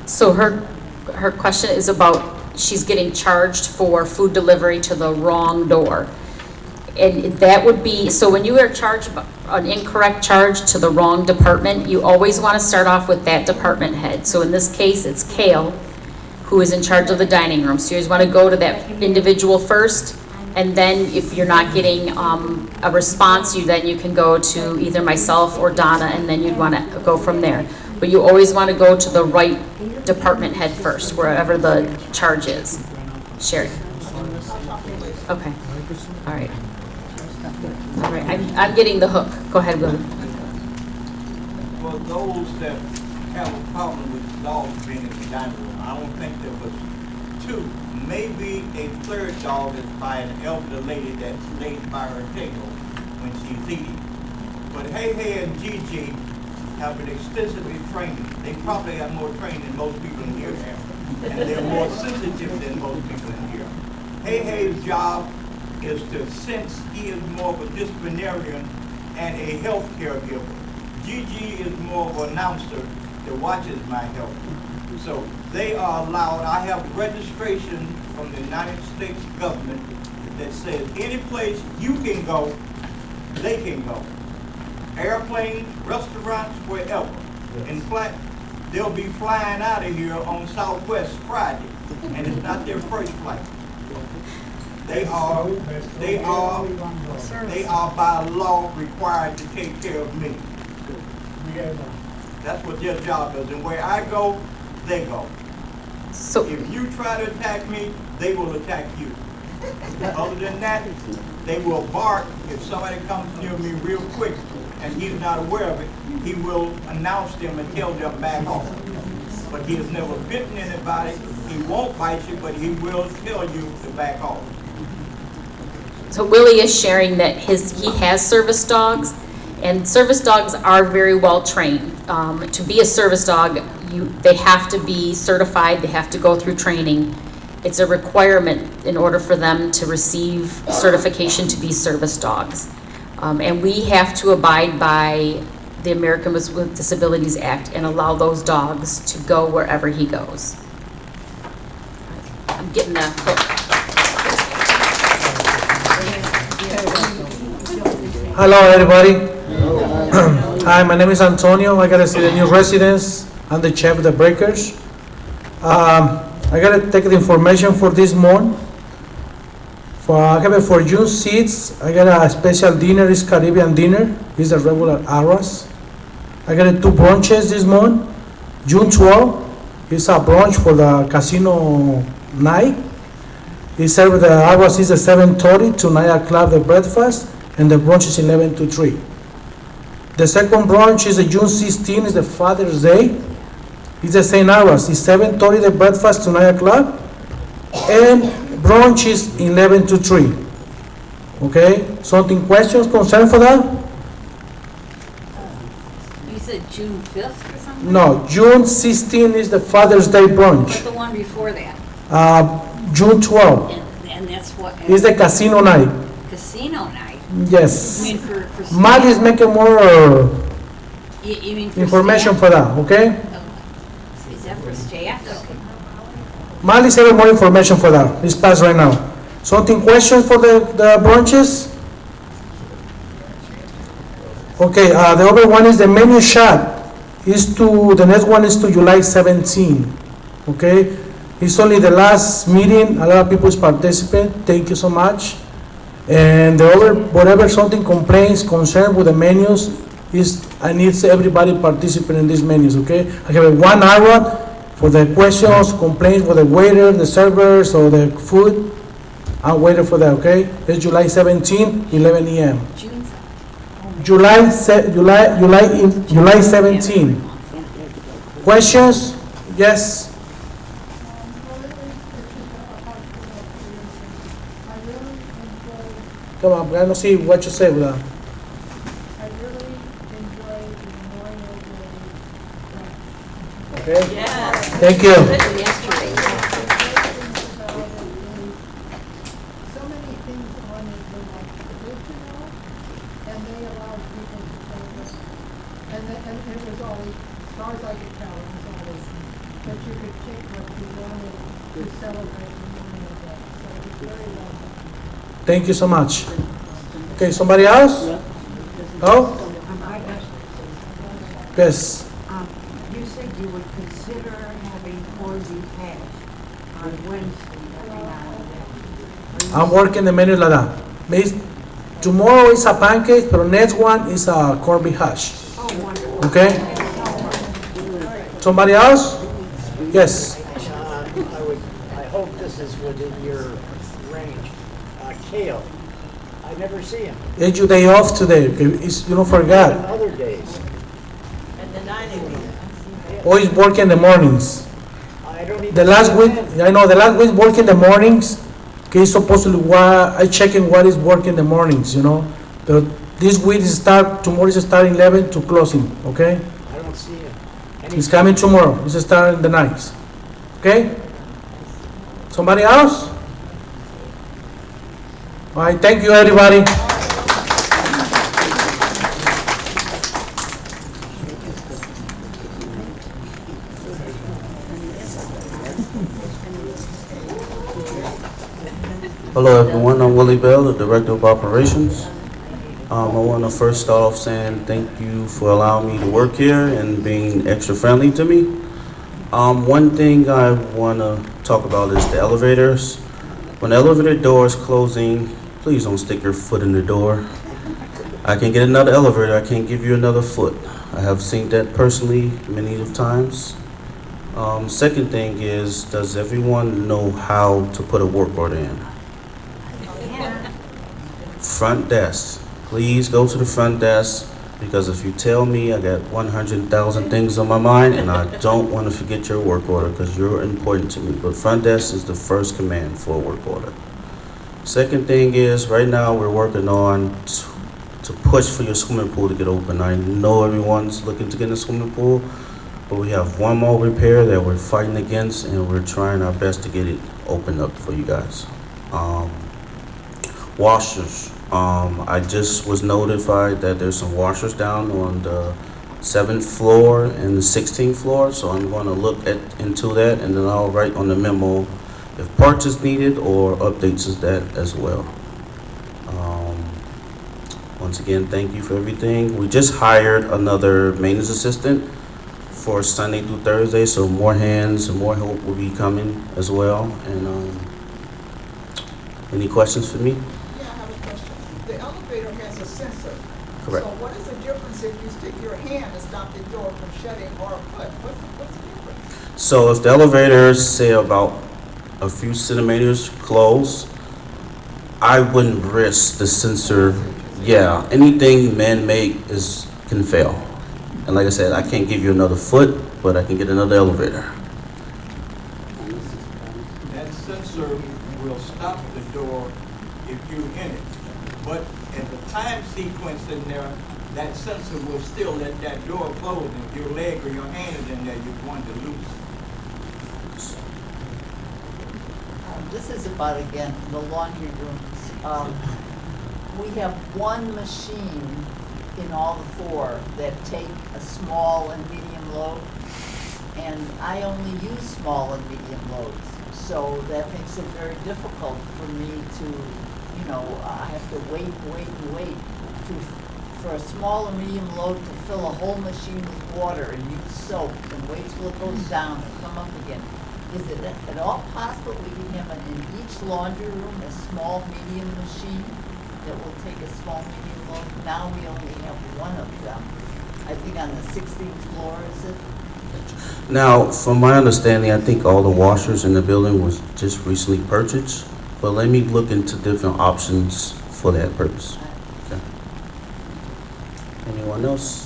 So her question is about, she's getting charged for food delivery to the wrong door. And that would be, so when you are charged an incorrect charge to the wrong department, you always want to start off with that department head. So in this case, it's Kale, who is in charge of the dining room. So you always want to go to that individual first, and then if you're not getting a response, then you can go to either myself or Donna, and then you'd want to go from there. But you always want to go to the right department head first, wherever the charge is. Sherry. Okay. All right. All right. I'm getting the hook. Go ahead, Will. For those that have a problem with dogs being in the dining room, I don't think there was two. Maybe a third dog is by an elderly lady that lays by her table when she's eating. But Hey and Gigi have been extensively trained. They probably have more training than most people in here have. And they're more sensitive than most people in here. Hay's job is to sense he is more of a disciplinarian and a health caregiver. Gigi is more of an announcer that watches my health. So they are allowed, I have registration from the United States government that says any place you can go, they can go. Airplanes, restaurants, wherever. In fact, they'll be flying out of here on Southwest Friday, and it's not their first flight. They are by law required to take care of me. together. That's what their job is, and where I go, they go. So, If you try to attack me, they will attack you. Other than that, they will bark. If somebody comes near me real quick and he's not aware of it, he will announce them and tell them back off. But he has never bitten anybody. He won't bite you, but he will tell you to back off. so Willie is sharing that he has service dogs, and service dogs are very well trained. To be a service dog, they have to be certified, they have to go through training. It's a requirement in order for them to receive certification to be service dogs. And we have to abide by the Americans with Disabilities Act and allow those dogs to go wherever he goes. I'm getting the Hello, everybody. Hi, my name is Antonio. I gotta see the new residents. I'm the chef of the Breakers. I gotta take the information for this month. I have it for June 6th. I got a special dinner. It's Caribbean dinner. It's a regular hours. I got 2 brunches this month. June 12th is a brunch for the casino night. It's served the hours is 7:30 to 9 o'clock the breakfast, and the brunch is 11 to 3. The second brunch is June 16th, is the Father's Day. It's the same hours. It's 7:30 the breakfast to 9 o'clock, and brunch is 11 to 3. Okay? Something questions, concern for that? You said June 5th or something? No, June 16th is the Father's Day brunch. What's the one before that? June 12th And that's what? is the casino night. Casino night? Yes. You mean for Matt is making more You mean for information staff? for that, okay? Is that for staff? Okay. Matt is having more information for that. It's passed right now. Something questions for the brunches? Okay, the other one is the menu shot. The next one is to July 17. Okay? It's only the last meeting. A lot of people participate. Thank you so much. And the other, whatever something complaints, concern with the menus, I need everybody participate in these menus, okay? I have 1 hour for the questions, complaints with the waiter, the servers, or the food. I'm waiting for that, okay? It's July 17, 11 a.m. July 17. Questions? Yes? Come on, I don't see what you say with that. I really enjoyed the Memorial Day. Okay? Yeah. Thank you. So many things on it that are traditional, and they allowed people to celebrate. And it was always, as far as I could tell, it was always that you could pick what you wanted to celebrate Memorial Day. So it was very well done. Thank you so much. Okay, somebody else? No? Yes. You said you would consider having Corby Patch on Wednesday every now and then. I'm working the menu like that. Tomorrow is a pancake, but next one is a corned beef hash. Oh, wonderful. Okay? Somebody else? Yes. I hope this is within your range. Kale, I never see him. It's your day off today. You don't forget. On other days. And the dining room. Always work in the mornings. I don't even. The last see week, him. I know the last week work in the mornings. Okay, supposedly I checking what is work in the mornings, But this week tomorrow is starting 11 to closing, okay? I don't see him. He's coming tomorrow. He's starting the nights. Okay? Somebody else? All right, thank you, everybody. Hello, everyone. I'm Willie Bell, the Director of Operations. I want to first start off saying thank you for allowing me to work here and being extra friendly to me. One thing I want to talk about is the elevators. When the elevator door is closing, please don't stick your foot in the door. I can get another elevator. I can't give you another foot. I have seen that personally many of times. Second thing is, does everyone know how to put a work order in? Front desk. Please go to the front desk, because if you tell me I got 100,000 things on my mind and I don't want to forget your work order because you're important to me. But front desk is the first command for a work order. Second thing is, right now we're working on to push for your swimming pool to get open. I know everyone's looking to get in the swimming pool, but we have one more repair that we're fighting against, and we're trying our best to get it opened up for you guys. Washers. I just was notified that there's some washers down on the 7th floor and the 16th floor, so I'm going to look into that, and then I'll write on the memo if parts is needed or updates is that as well. Once again, thank you for everything. We just hired another maintenance assistant for Sunday through Thursday, so more hands and more help will be coming as well. And any questions for me? Yeah, I have a question. The elevator has a sensor. Correct. So what is the difference if you stick your hand to stop the door from shutting or a foot? What's the difference? So if the elevator say about a few centimeters closed, I wouldn't risk the sensor. Yeah, anything man-made can fail. And like I said, I can't give you another foot, but I can get another elevator. That sensor will stop the door if you're in it. But at the time sequence in there, that sensor will still let that door close. And if your leg or your hand is in there, you're going to lose. This is about, again, the laundry rooms. We have one machine in all the four that take a small and medium load, and I only use small and medium loads. So that makes it very difficult for me to, I have to wait for a small and medium load to fill a whole machine with water and use soap and wait till it goes down and come up again. Is it at all possible we can have in each laundry room a small, medium machine that will take a small, medium load? Now we only have one of them. I think on the 16th floor, is it? Now, from my understanding, I think all the washers in the building was just recently purchased, but let me look into different options for that purpose. Okay. Anyone else?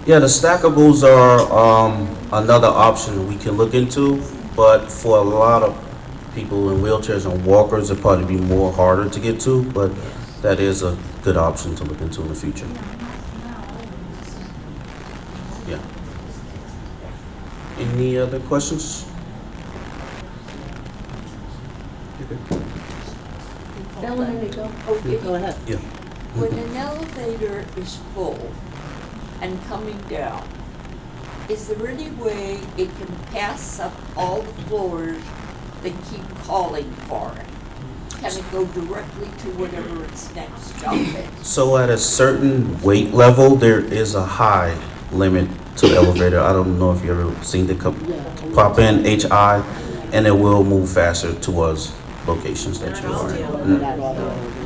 Yeah, the stackables are another option we can look into, but for a lot of people in wheelchairs and walkers, it'd probably be more harder to get to, but that is a good option to look into in the future. Yeah. Any other questions? Okay. Go ahead. Yeah. When an elevator is full and coming down, is there any way it can pass up all the floors that keep calling for it? Can it go directly to whatever its next stop is? So at a certain weight level, there is a high limit to the elevator. I don't know if you ever seen the pop in HI, and it will move faster towards locations that you are.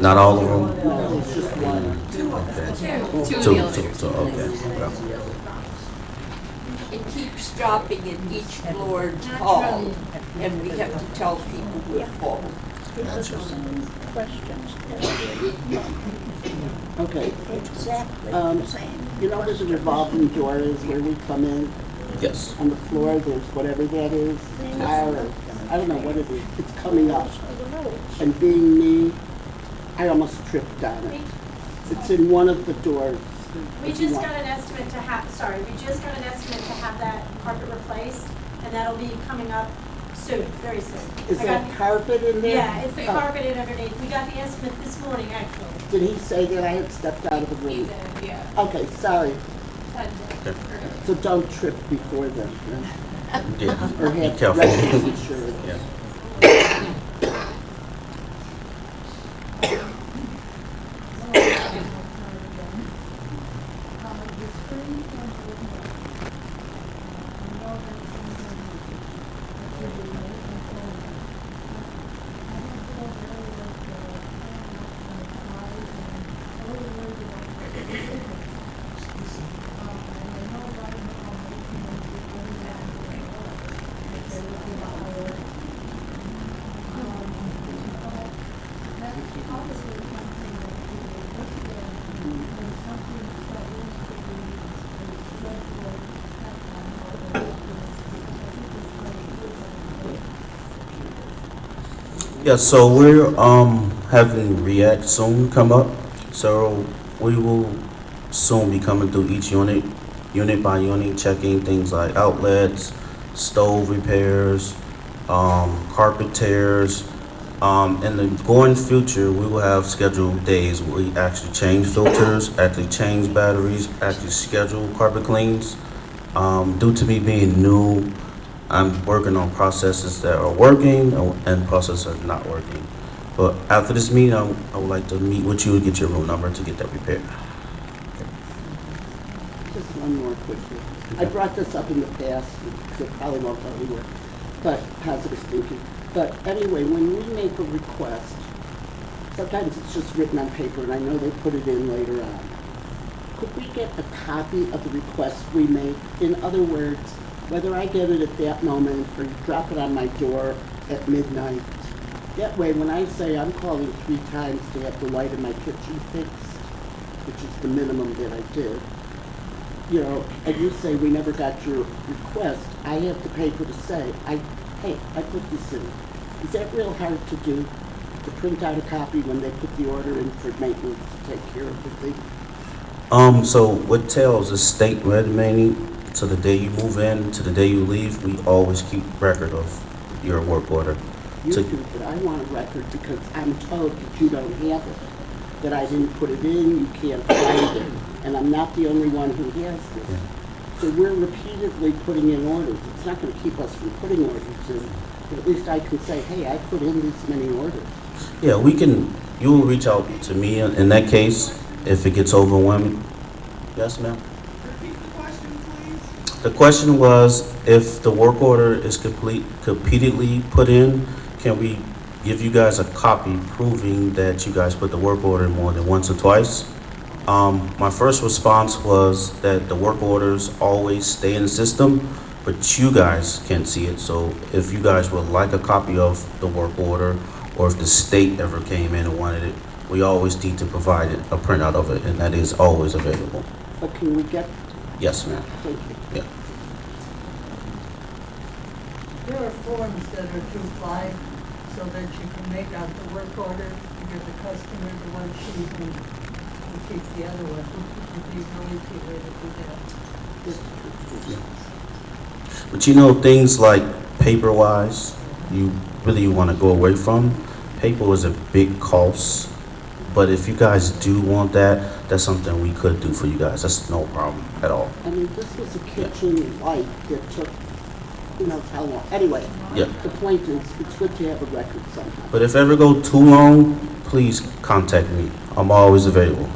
Not all of them? No, it's just one. Okay. Two, okay. It keeps stopping at each floor to call, and we have to tell people we're full. Okay. You know where the revolving door is where we come in? Yes. On the floor, there's whatever that is, tire, I don't know what it is, it's coming up. And being me, I almost tripped on it. It's in one of the doors. We just got an estimate to have, that carpet replaced, and that'll be coming up soon, very soon. Is that carpet in there? Yeah, it's the Oh. carpeted underneath. We got the estimate this morning, actually. Did he say that I had stepped out of the room? Yeah. Okay, sorry. So don't trip before then. Yeah. Or Be have careful. renter's insurance. Yeah. Yeah, so we're having React soon come up. So we will soon be coming through each unit by unit, checking things like outlets, stove repairs, carpet tears. In the going future, we will have scheduled days where we actually change filters, actually change batteries, actually schedule carpet cleans. Due to me being new, I'm working on processes that are working and processes that are not working. But after this meeting, I would like to meet with you and get your room number to get that repaired. Just one more quickly. I brought this up in the past, so it probably won't go anywhere, but positive thinking. But anyway, when we make a request, sometimes it's just written on paper, and I know they put it in later on. Could we get a copy of the request we make? In other words, whether I get it at that moment or you drop it on my door at midnight. That way, when I say I'm calling 3 times to have the light in my kitchen fixed, which is the minimum that I did, you know, and you say we never got your request, I have the paper to say, hey, I put this in. Is that real hard to do? To print out a copy when they put the order in for maintenance to take care of the thing? So what tells is state regimenting, so the day you move in to the day you leave, we always keep record of your work order. You do, but I want a record because I'm told that you don't have it, that I didn't put it in, you can't find it, and I'm not the only one who has this. Yeah. So we're repeatedly putting in orders. It's not going to keep us from putting orders in, but at least I can say, hey, I put in this many orders. Yeah, you will reach out to me in that case if it gets overwhelming. Yes, ma'am? Repeat the question, please. The question was, if the work order is completely put in, can we give you guys a copy proving that you guys put the work order more than once or twice? My first response was that the work orders always stay in the system, but you guys can't see it. So if you guys would like a copy of the work order, or if the state ever came in and wanted it, we always need to provide it, a printout of it, and that is always available. But can we get? Yes, ma'am. Thank you. Yeah. There are forms that are 2-5 so that you can make out the work order, you give the customer the one sheet and you keep the other one. It'd be really easy way to do that. But you know, things like paper-wise, you really want to go away from. Paper is a big cost, but if you guys do want that, that's something we could do for you guys. That's no problem at all. I mean, this was a kitchen light that took, who knows how long. Anyway, Yep. the point is, it's good to have a record sometime. But if ever go too long, please contact me. I'm always available.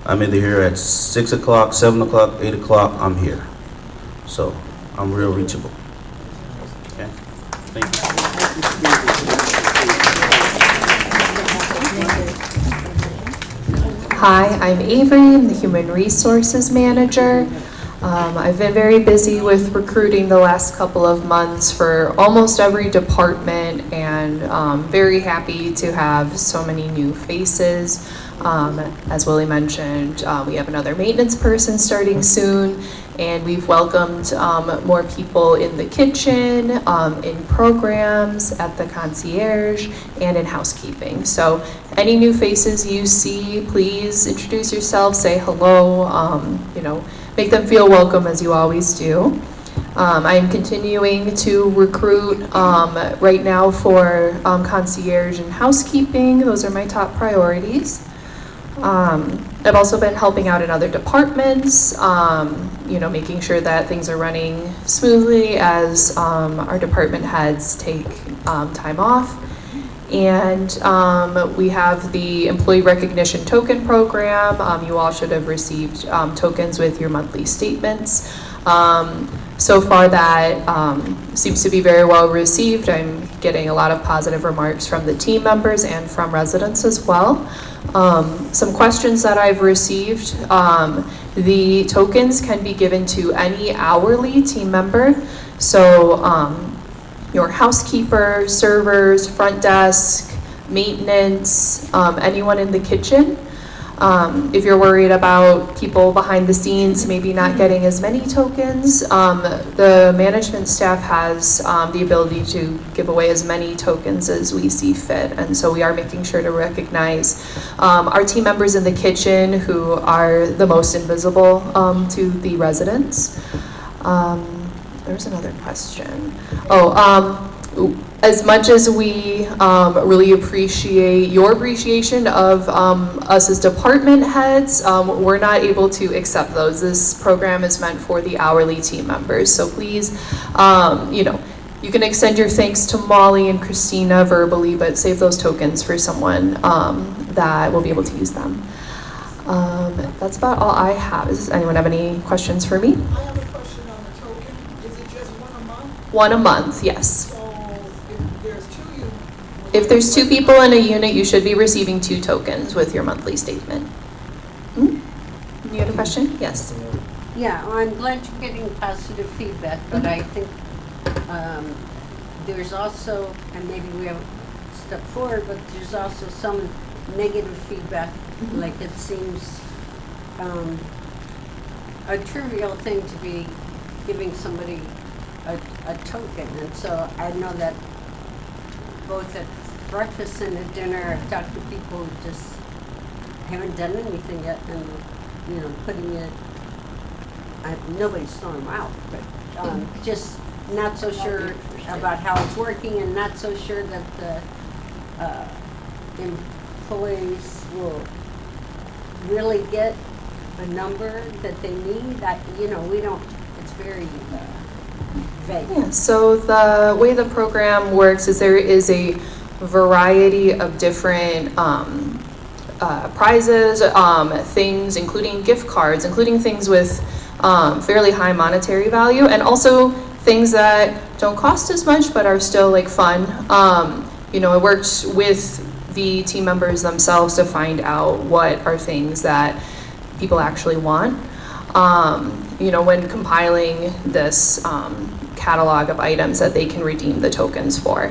I'm either here at 6 o'clock, 7 o'clock, 8 o'clock, I'm here. So I'm real reachable. Okay? Thank you. Hi, I'm Avery, I'm the Human Resources Manager. I've been very busy with recruiting the last couple of months for almost every department, and very happy to have so many new faces. As Willie mentioned, we have another maintenance person starting soon, and we've welcomed more people in the kitchen, in programs, at the concierge, and in housekeeping. So any new faces you see, please introduce yourself, say hello, make them feel welcome as you always do. I'm continuing to recruit right now for concierge and housekeeping. Those are my top priorities. I've also been helping out in other departments, making sure that things are running smoothly as our department heads take time off. And we have the Employee Recognition Token Program. You all should have received tokens with your monthly statements. So far that seems to be very well received. I'm getting a lot of positive remarks from the team members and from residents as well. Some questions that I've received, the tokens can be given to any hourly team member. So your housekeeper, servers, front desk, maintenance, anyone in the kitchen. If you're worried about people behind the scenes maybe not getting as many tokens, the management staff has the ability to give away as many tokens as we see fit. And so we are making sure to recognize our team members in the kitchen who are the most invisible to the residents. There's another question. As much as we really appreciate your appreciation of us as department heads, we're not able to accept those. This program is meant for the hourly team members. So please, you can extend your thanks to Molly and Christina verbally, but save those tokens for someone that will be able to use them. That's about all I have. Does anyone have any questions for me? I have a question on the token. Is it just one a month? One a month, yes. So if there's two, If there's 2 people in a unit, you should be receiving 2 tokens with your monthly statement. You had a question? Yes. Yeah, I'm glad you're getting positive feedback, but I think there's also, and maybe we haven't stepped forward, but there's also some negative feedback. Like it seems a trivial thing to be giving somebody a token. And so I know that both at breakfast and at dinner, I've talked to people who just haven't done anything yet, and putting it. Nobody's throwing them out, but just not so sure about how it's working, and not so sure that the employees will really get a number that they need. That we don't. It's very vague. Yeah, so the way the program works is there is a variety of different prizes, things, including gift cards, including things with fairly high monetary value, and also things that don't cost as much but are still like fun. It works with the team members themselves to find out what are things that people actually want. When compiling this catalog of items that they can redeem the tokens for.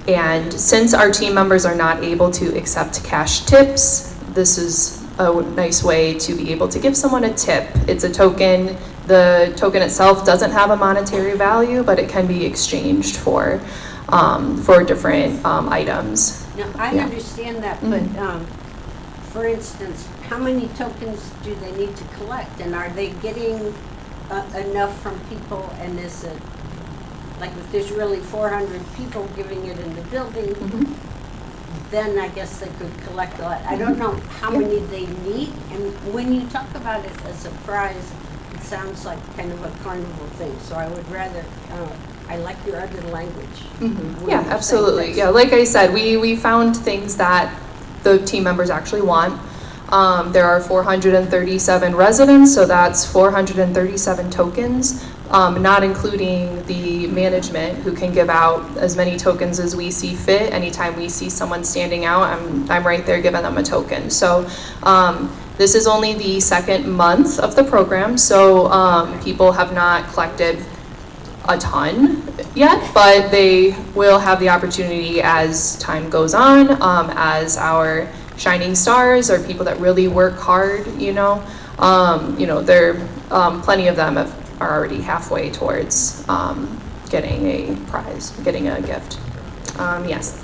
And since our team members are not able to accept cash tips, this is a nice way to be able to give someone a tip. It's a token. The token itself doesn't have a monetary value, but it can be exchanged for different items. Now, I understand that, but for instance, how many tokens do they need to collect? And are they getting enough from people? And is it, like if there's really 400 people giving it in the building, then I guess they could collect a lot. I don't know how many they need. And when you talk about it as a prize, it sounds like kind of a carnival thing. So I would rather, I like your other language. Yeah, absolutely. Yeah, like I said, we found things that the team members actually want. There are 437 residents, so that's 437 tokens, not including the management who can give out as many tokens as we see fit. Anytime we see someone standing out, I'm right there giving them a token. So this is only the 2nd month of the program, so people have not collected a ton yet, but they will have the opportunity as time goes on, as our shining stars or people that really work hard, there plenty of them are already halfway towards getting a prize, getting a gift. Yes.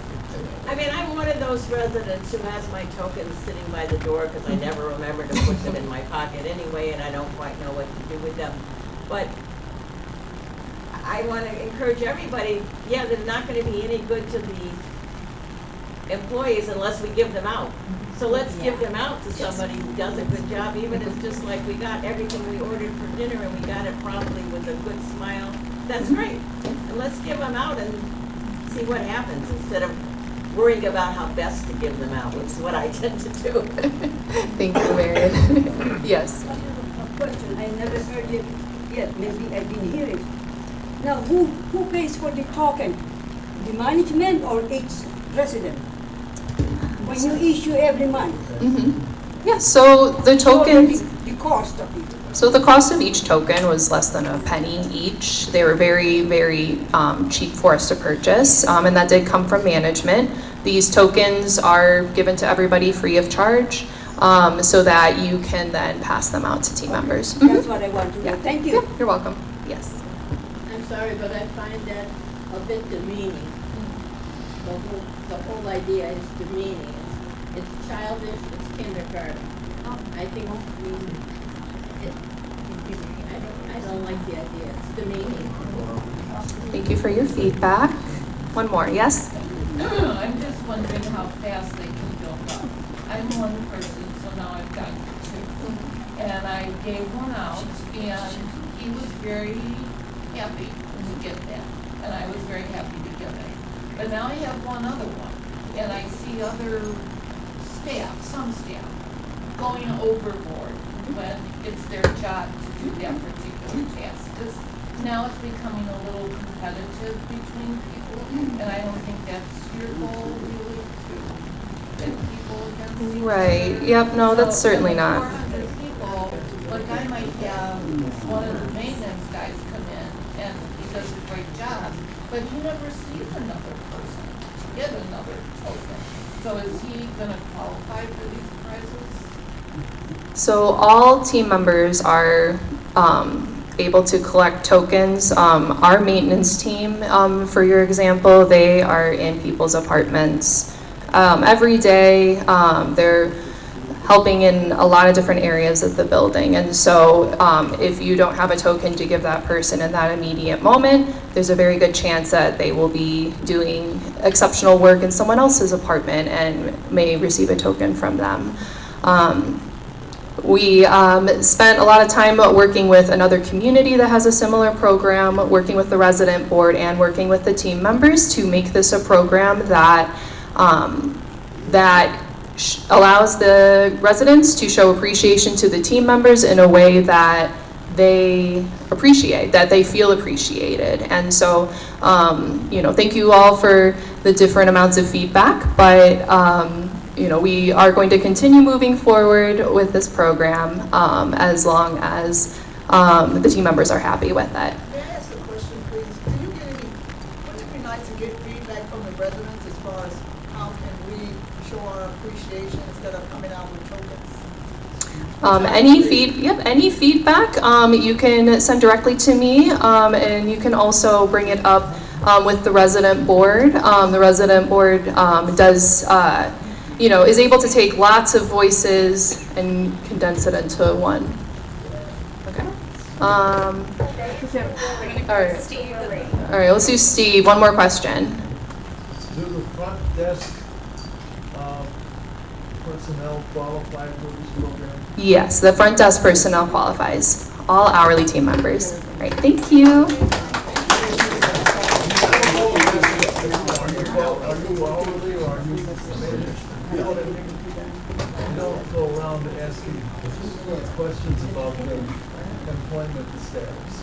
I mean, I'm one of those residents who has my tokens sitting by the door because I never remember to put them in my pocket anyway, and I don't quite know what to do with them. But I want to encourage everybody, yeah, they're not going to be any good to the employees unless we give them out. So let's give them out to somebody who does a good job, even if it's just like we got everything we ordered for dinner and we got it promptly with a good smile. That's great. And let's give them out and see what happens instead of worrying about how best to give them out, which is what I tend to do. Thank you, Marion. Yes. I have a question. I never heard it yet. Maybe I've been hearing. Now, who pays for the token? The management or each resident? When you issue every month? Yeah, so the tokens... The cost of it. So the cost of each token was less than a penny each. They were very, very cheap for us to purchase, and that did come from management. These tokens are given to everybody free of charge. so that you can then pass them out to team members. That's what I want to know. Yeah. Thank you. You're welcome. Yes. I'm sorry, but I find that a bit demeaning. The whole idea is demeaning. It's childish, it's kindergarten. I think I don't like the idea. It's demeaning. Thank you for your feedback. One more, yes? I'm just wondering how fast they can build up. I'm one person, so now I've got two. And I gave one out, and he was very happy to get that. And I was very happy to get it. But now I have one other one, and I see other staff, some staff, going overboard when it's their job to do that particular task. Because now it's becoming a little competitive between people, and I don't think that's your goal really, to pit people against each other. Right. Yep. No, that's certainly not. 400 people, like I might have one of the maintenance guys come in, and he does a great job, but you never see another person to get another token. So is he gonna qualify for these prizes? So all team members are able to collect tokens. Our maintenance team, for your example, they are in people's apartments every day. They're helping in a lot of different areas of the building. And so if you don't have a token to give that person in that immediate moment, there's a very good chance that they will be doing exceptional work in someone else's apartment and may receive a token from them. We spent a lot of time working with another community that has a similar program, working with the resident board and working with the team members to make this a program that allows the residents to show appreciation to the team members in a way that they appreciate, that they feel appreciated. And so, thank you all for the different amounts of feedback, but we are going to continue moving forward with this program as long as the team members are happy with it. May I ask a question, please? Wouldn't it be nice to get feedback from the residents as far as how can we show our appreciation instead of coming out with tokens? Any feedback you can send directly to me, and you can also bring it up with the resident board. The resident board does, is able to take lots of voices and condense it into one. Okay. All right, let's do Steve. One more question. Do the front desk personnel qualify for this program? Yes, the front desk personnel qualifies. All hourly team members. All right, thank you. Are you hourly or are you finished? You don't go around asking questions about the employment status.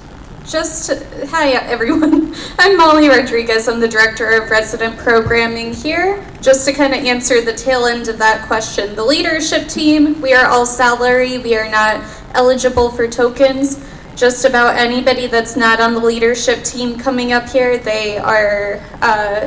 Hi everyone, I'm Molly Rodriguez. I'm the Director of Resident Programming here. Just to kind of answer the tail end of that question, the leadership team, we are all salary, we are not eligible for tokens. Just about anybody that's not on the leadership team coming up here, they are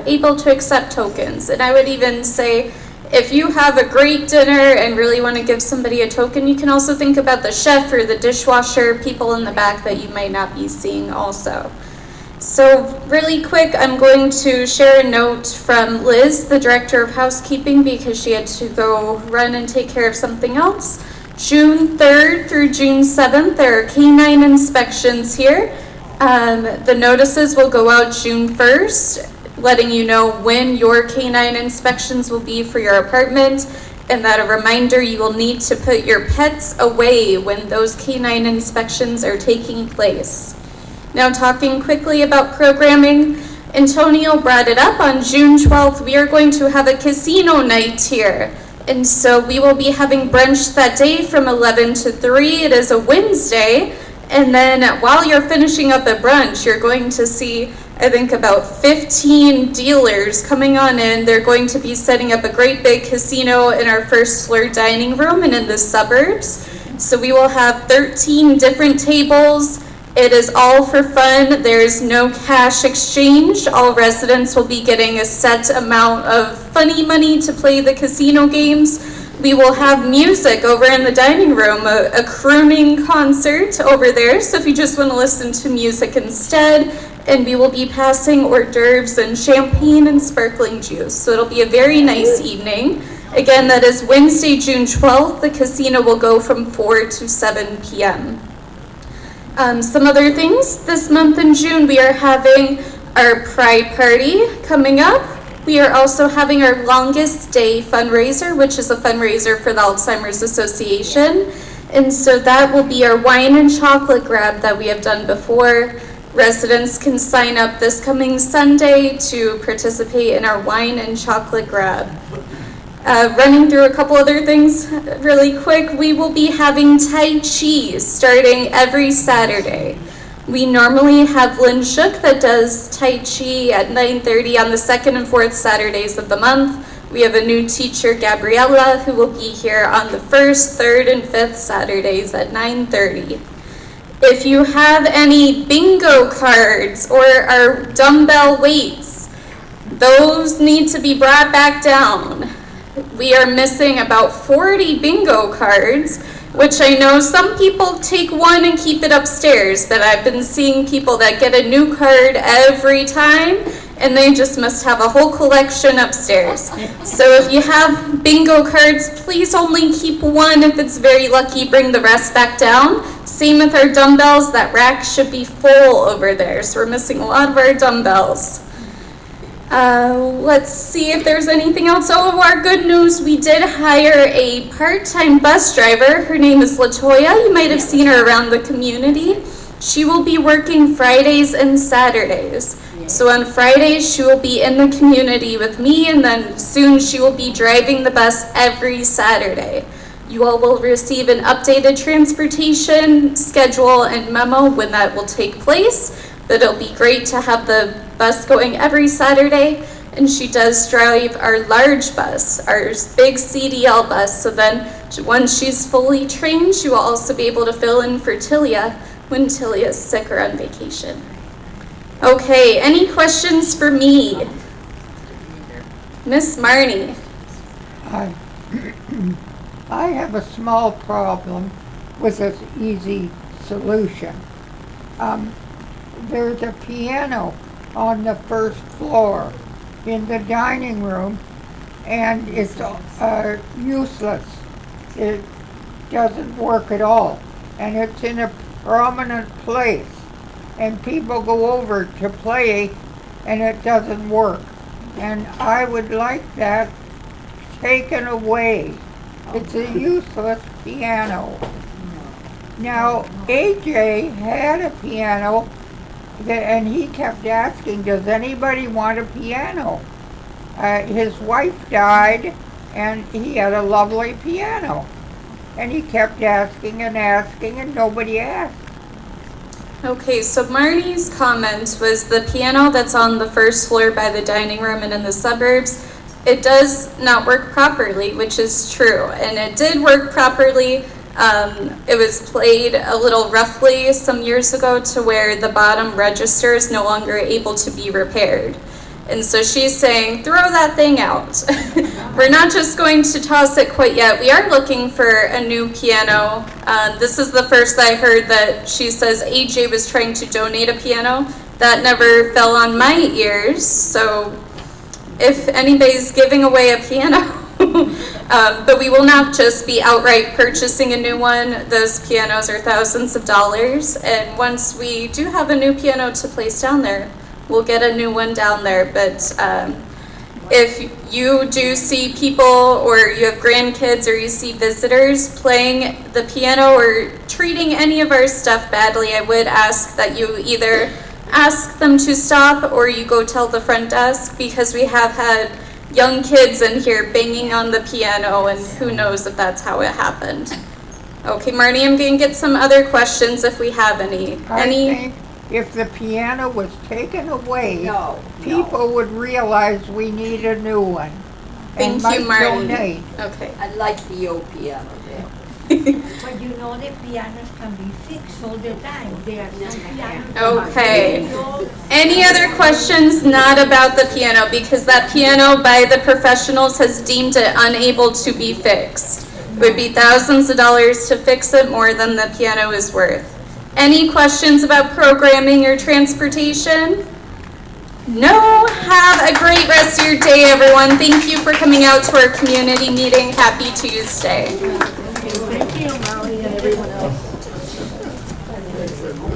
able to accept tokens. And I would even say, if you have a great dinner and really want to give somebody a token, you can also think about the chef or the dishwasher, people in the back that you might not be seeing also. So really quick, I'm going to share a note from Liz, the Director of Housekeeping, because she had to go run and take care of something else. June 3rd through June 7th, there are canine inspections here. The notices will go out June 1st. Letting you know when your canine inspections will be for your apartment, and that a reminder you will need to put your pets away when those canine inspections are taking place. Now, talking quickly about programming, Antonio brought it up. On June 12th, we are going to have a casino night here. And so we will be having brunch that day from 11 to 3. It is a Wednesday. And then while you're finishing up the brunch, you're going to see, I think, about 15 dealers coming on in. They're going to be setting up a great big casino in our first floor dining room and in the suburbs. So we will have 13 different tables. It is all for fun. There's no cash exchange. All residents will be getting a set amount of funny money to play the casino games. We will have music over in the dining room, a crooning concert over there, so if you just want to listen to music instead, and we will be passing hors d'oeuvres and champagne and sparkling juice, so it'll be a very nice evening. Again, that is Wednesday, June 12th. The casino will go from 4 to 7 p.m. Some other things, this month in June, we are having our Pride Party coming up. We are also having our Longest Day fundraiser, which is a fundraiser for the Alzheimer's Association. And so that will be our wine and chocolate grab that we have done before. Residents can sign up this coming Sunday to participate in our wine and chocolate grab. Running through a couple other things really quick, we will be having Tai Chi starting every Saturday. We normally have Lynn Shook that does Tai Chi at 9:30 on the 2nd and 4th Saturdays of the month. We have a new teacher, Gabriella, who will be here on the 1st, 3rd, and 5th Saturdays at 9:30. If you have any bingo cards or our dumbbell weights, those need to be brought back down. We are missing about 40 bingo cards, which I know some people take one and keep it upstairs, but I've been seeing people that get a new card every time, and they just must have a whole collection upstairs. So if you have bingo cards, please only keep one. If it's very lucky, bring the rest back down. Same with our dumbbells. That rack should be full over there, so we're missing a lot of our dumbbells. Let's see if there's anything else. Oh, our good news, we did hire a part-time bus driver. Her name is Latoya. You might have seen her around the community. She will be working Fridays and Saturdays. So on Fridays, she will be in the community with me, and then soon she will be driving the bus every Saturday. You all will receive an updated transportation schedule and memo when that will take place. But it'll be great to have the bus going every Saturday, and she does drive our large bus, our big CDL bus, so then once she's fully trained, she will also be able to fill in for Tilia when Tilia is sick or on vacation. Okay, any questions for me? Miss Marnie. I have a small problem with this easy solution. There's a piano on the first floor in the dining room, and it's useless. It doesn't work at all, and it's in a prominent place, and people go over to play, and it doesn't work. And I would like that taken away. It's a useless piano. Now, AJ had a piano, and he kept asking, does anybody want a piano? His wife died, and he had a lovely piano. And he kept asking, and nobody asked. Okay, so Marnie's comment was the piano that's on the first floor by the dining room and in the suburbs, it does not work properly, which is true. And it did work properly. It was played a little roughly some years ago to where the bottom register is no longer able to be repaired. And so she's saying, throw that thing out. We're not just going to toss it quite yet. We are looking for a new piano. This is the first I heard that she says AJ was trying to donate a piano. That never fell on my ears. So if anybody's giving away a piano, but we will not just be outright purchasing a new one. Those pianos are thousands of dollars, and once we do have a new piano to place down there, we'll get a new one down there. But if you do see people, or you have grandkids, or you see visitors playing the piano or treating any of our stuff badly, I would ask that you either ask them to stop or you go tell the front desk, because we have had young kids in here banging on the piano, and who knows if that's how it happened. Okay, Marnie, I'm going to get some other questions if we have any. I think if the piano was taken away, people would realize we need a new one. Thank you, Marnie. Donate. Okay. I like the old piano there. But you know the pianos can be fixed all the time. There are some pianos. Okay. Any other questions not about the piano? Because that piano by the professionals has deemed it unable to be fixed. It would be thousands of dollars to fix it, more than the piano is worth. Any questions about programming or transportation? No? Have a great rest of your day, everyone. Thank you for coming out to our community meeting. Happy Tuesday. Thank you, Molly, and everyone else.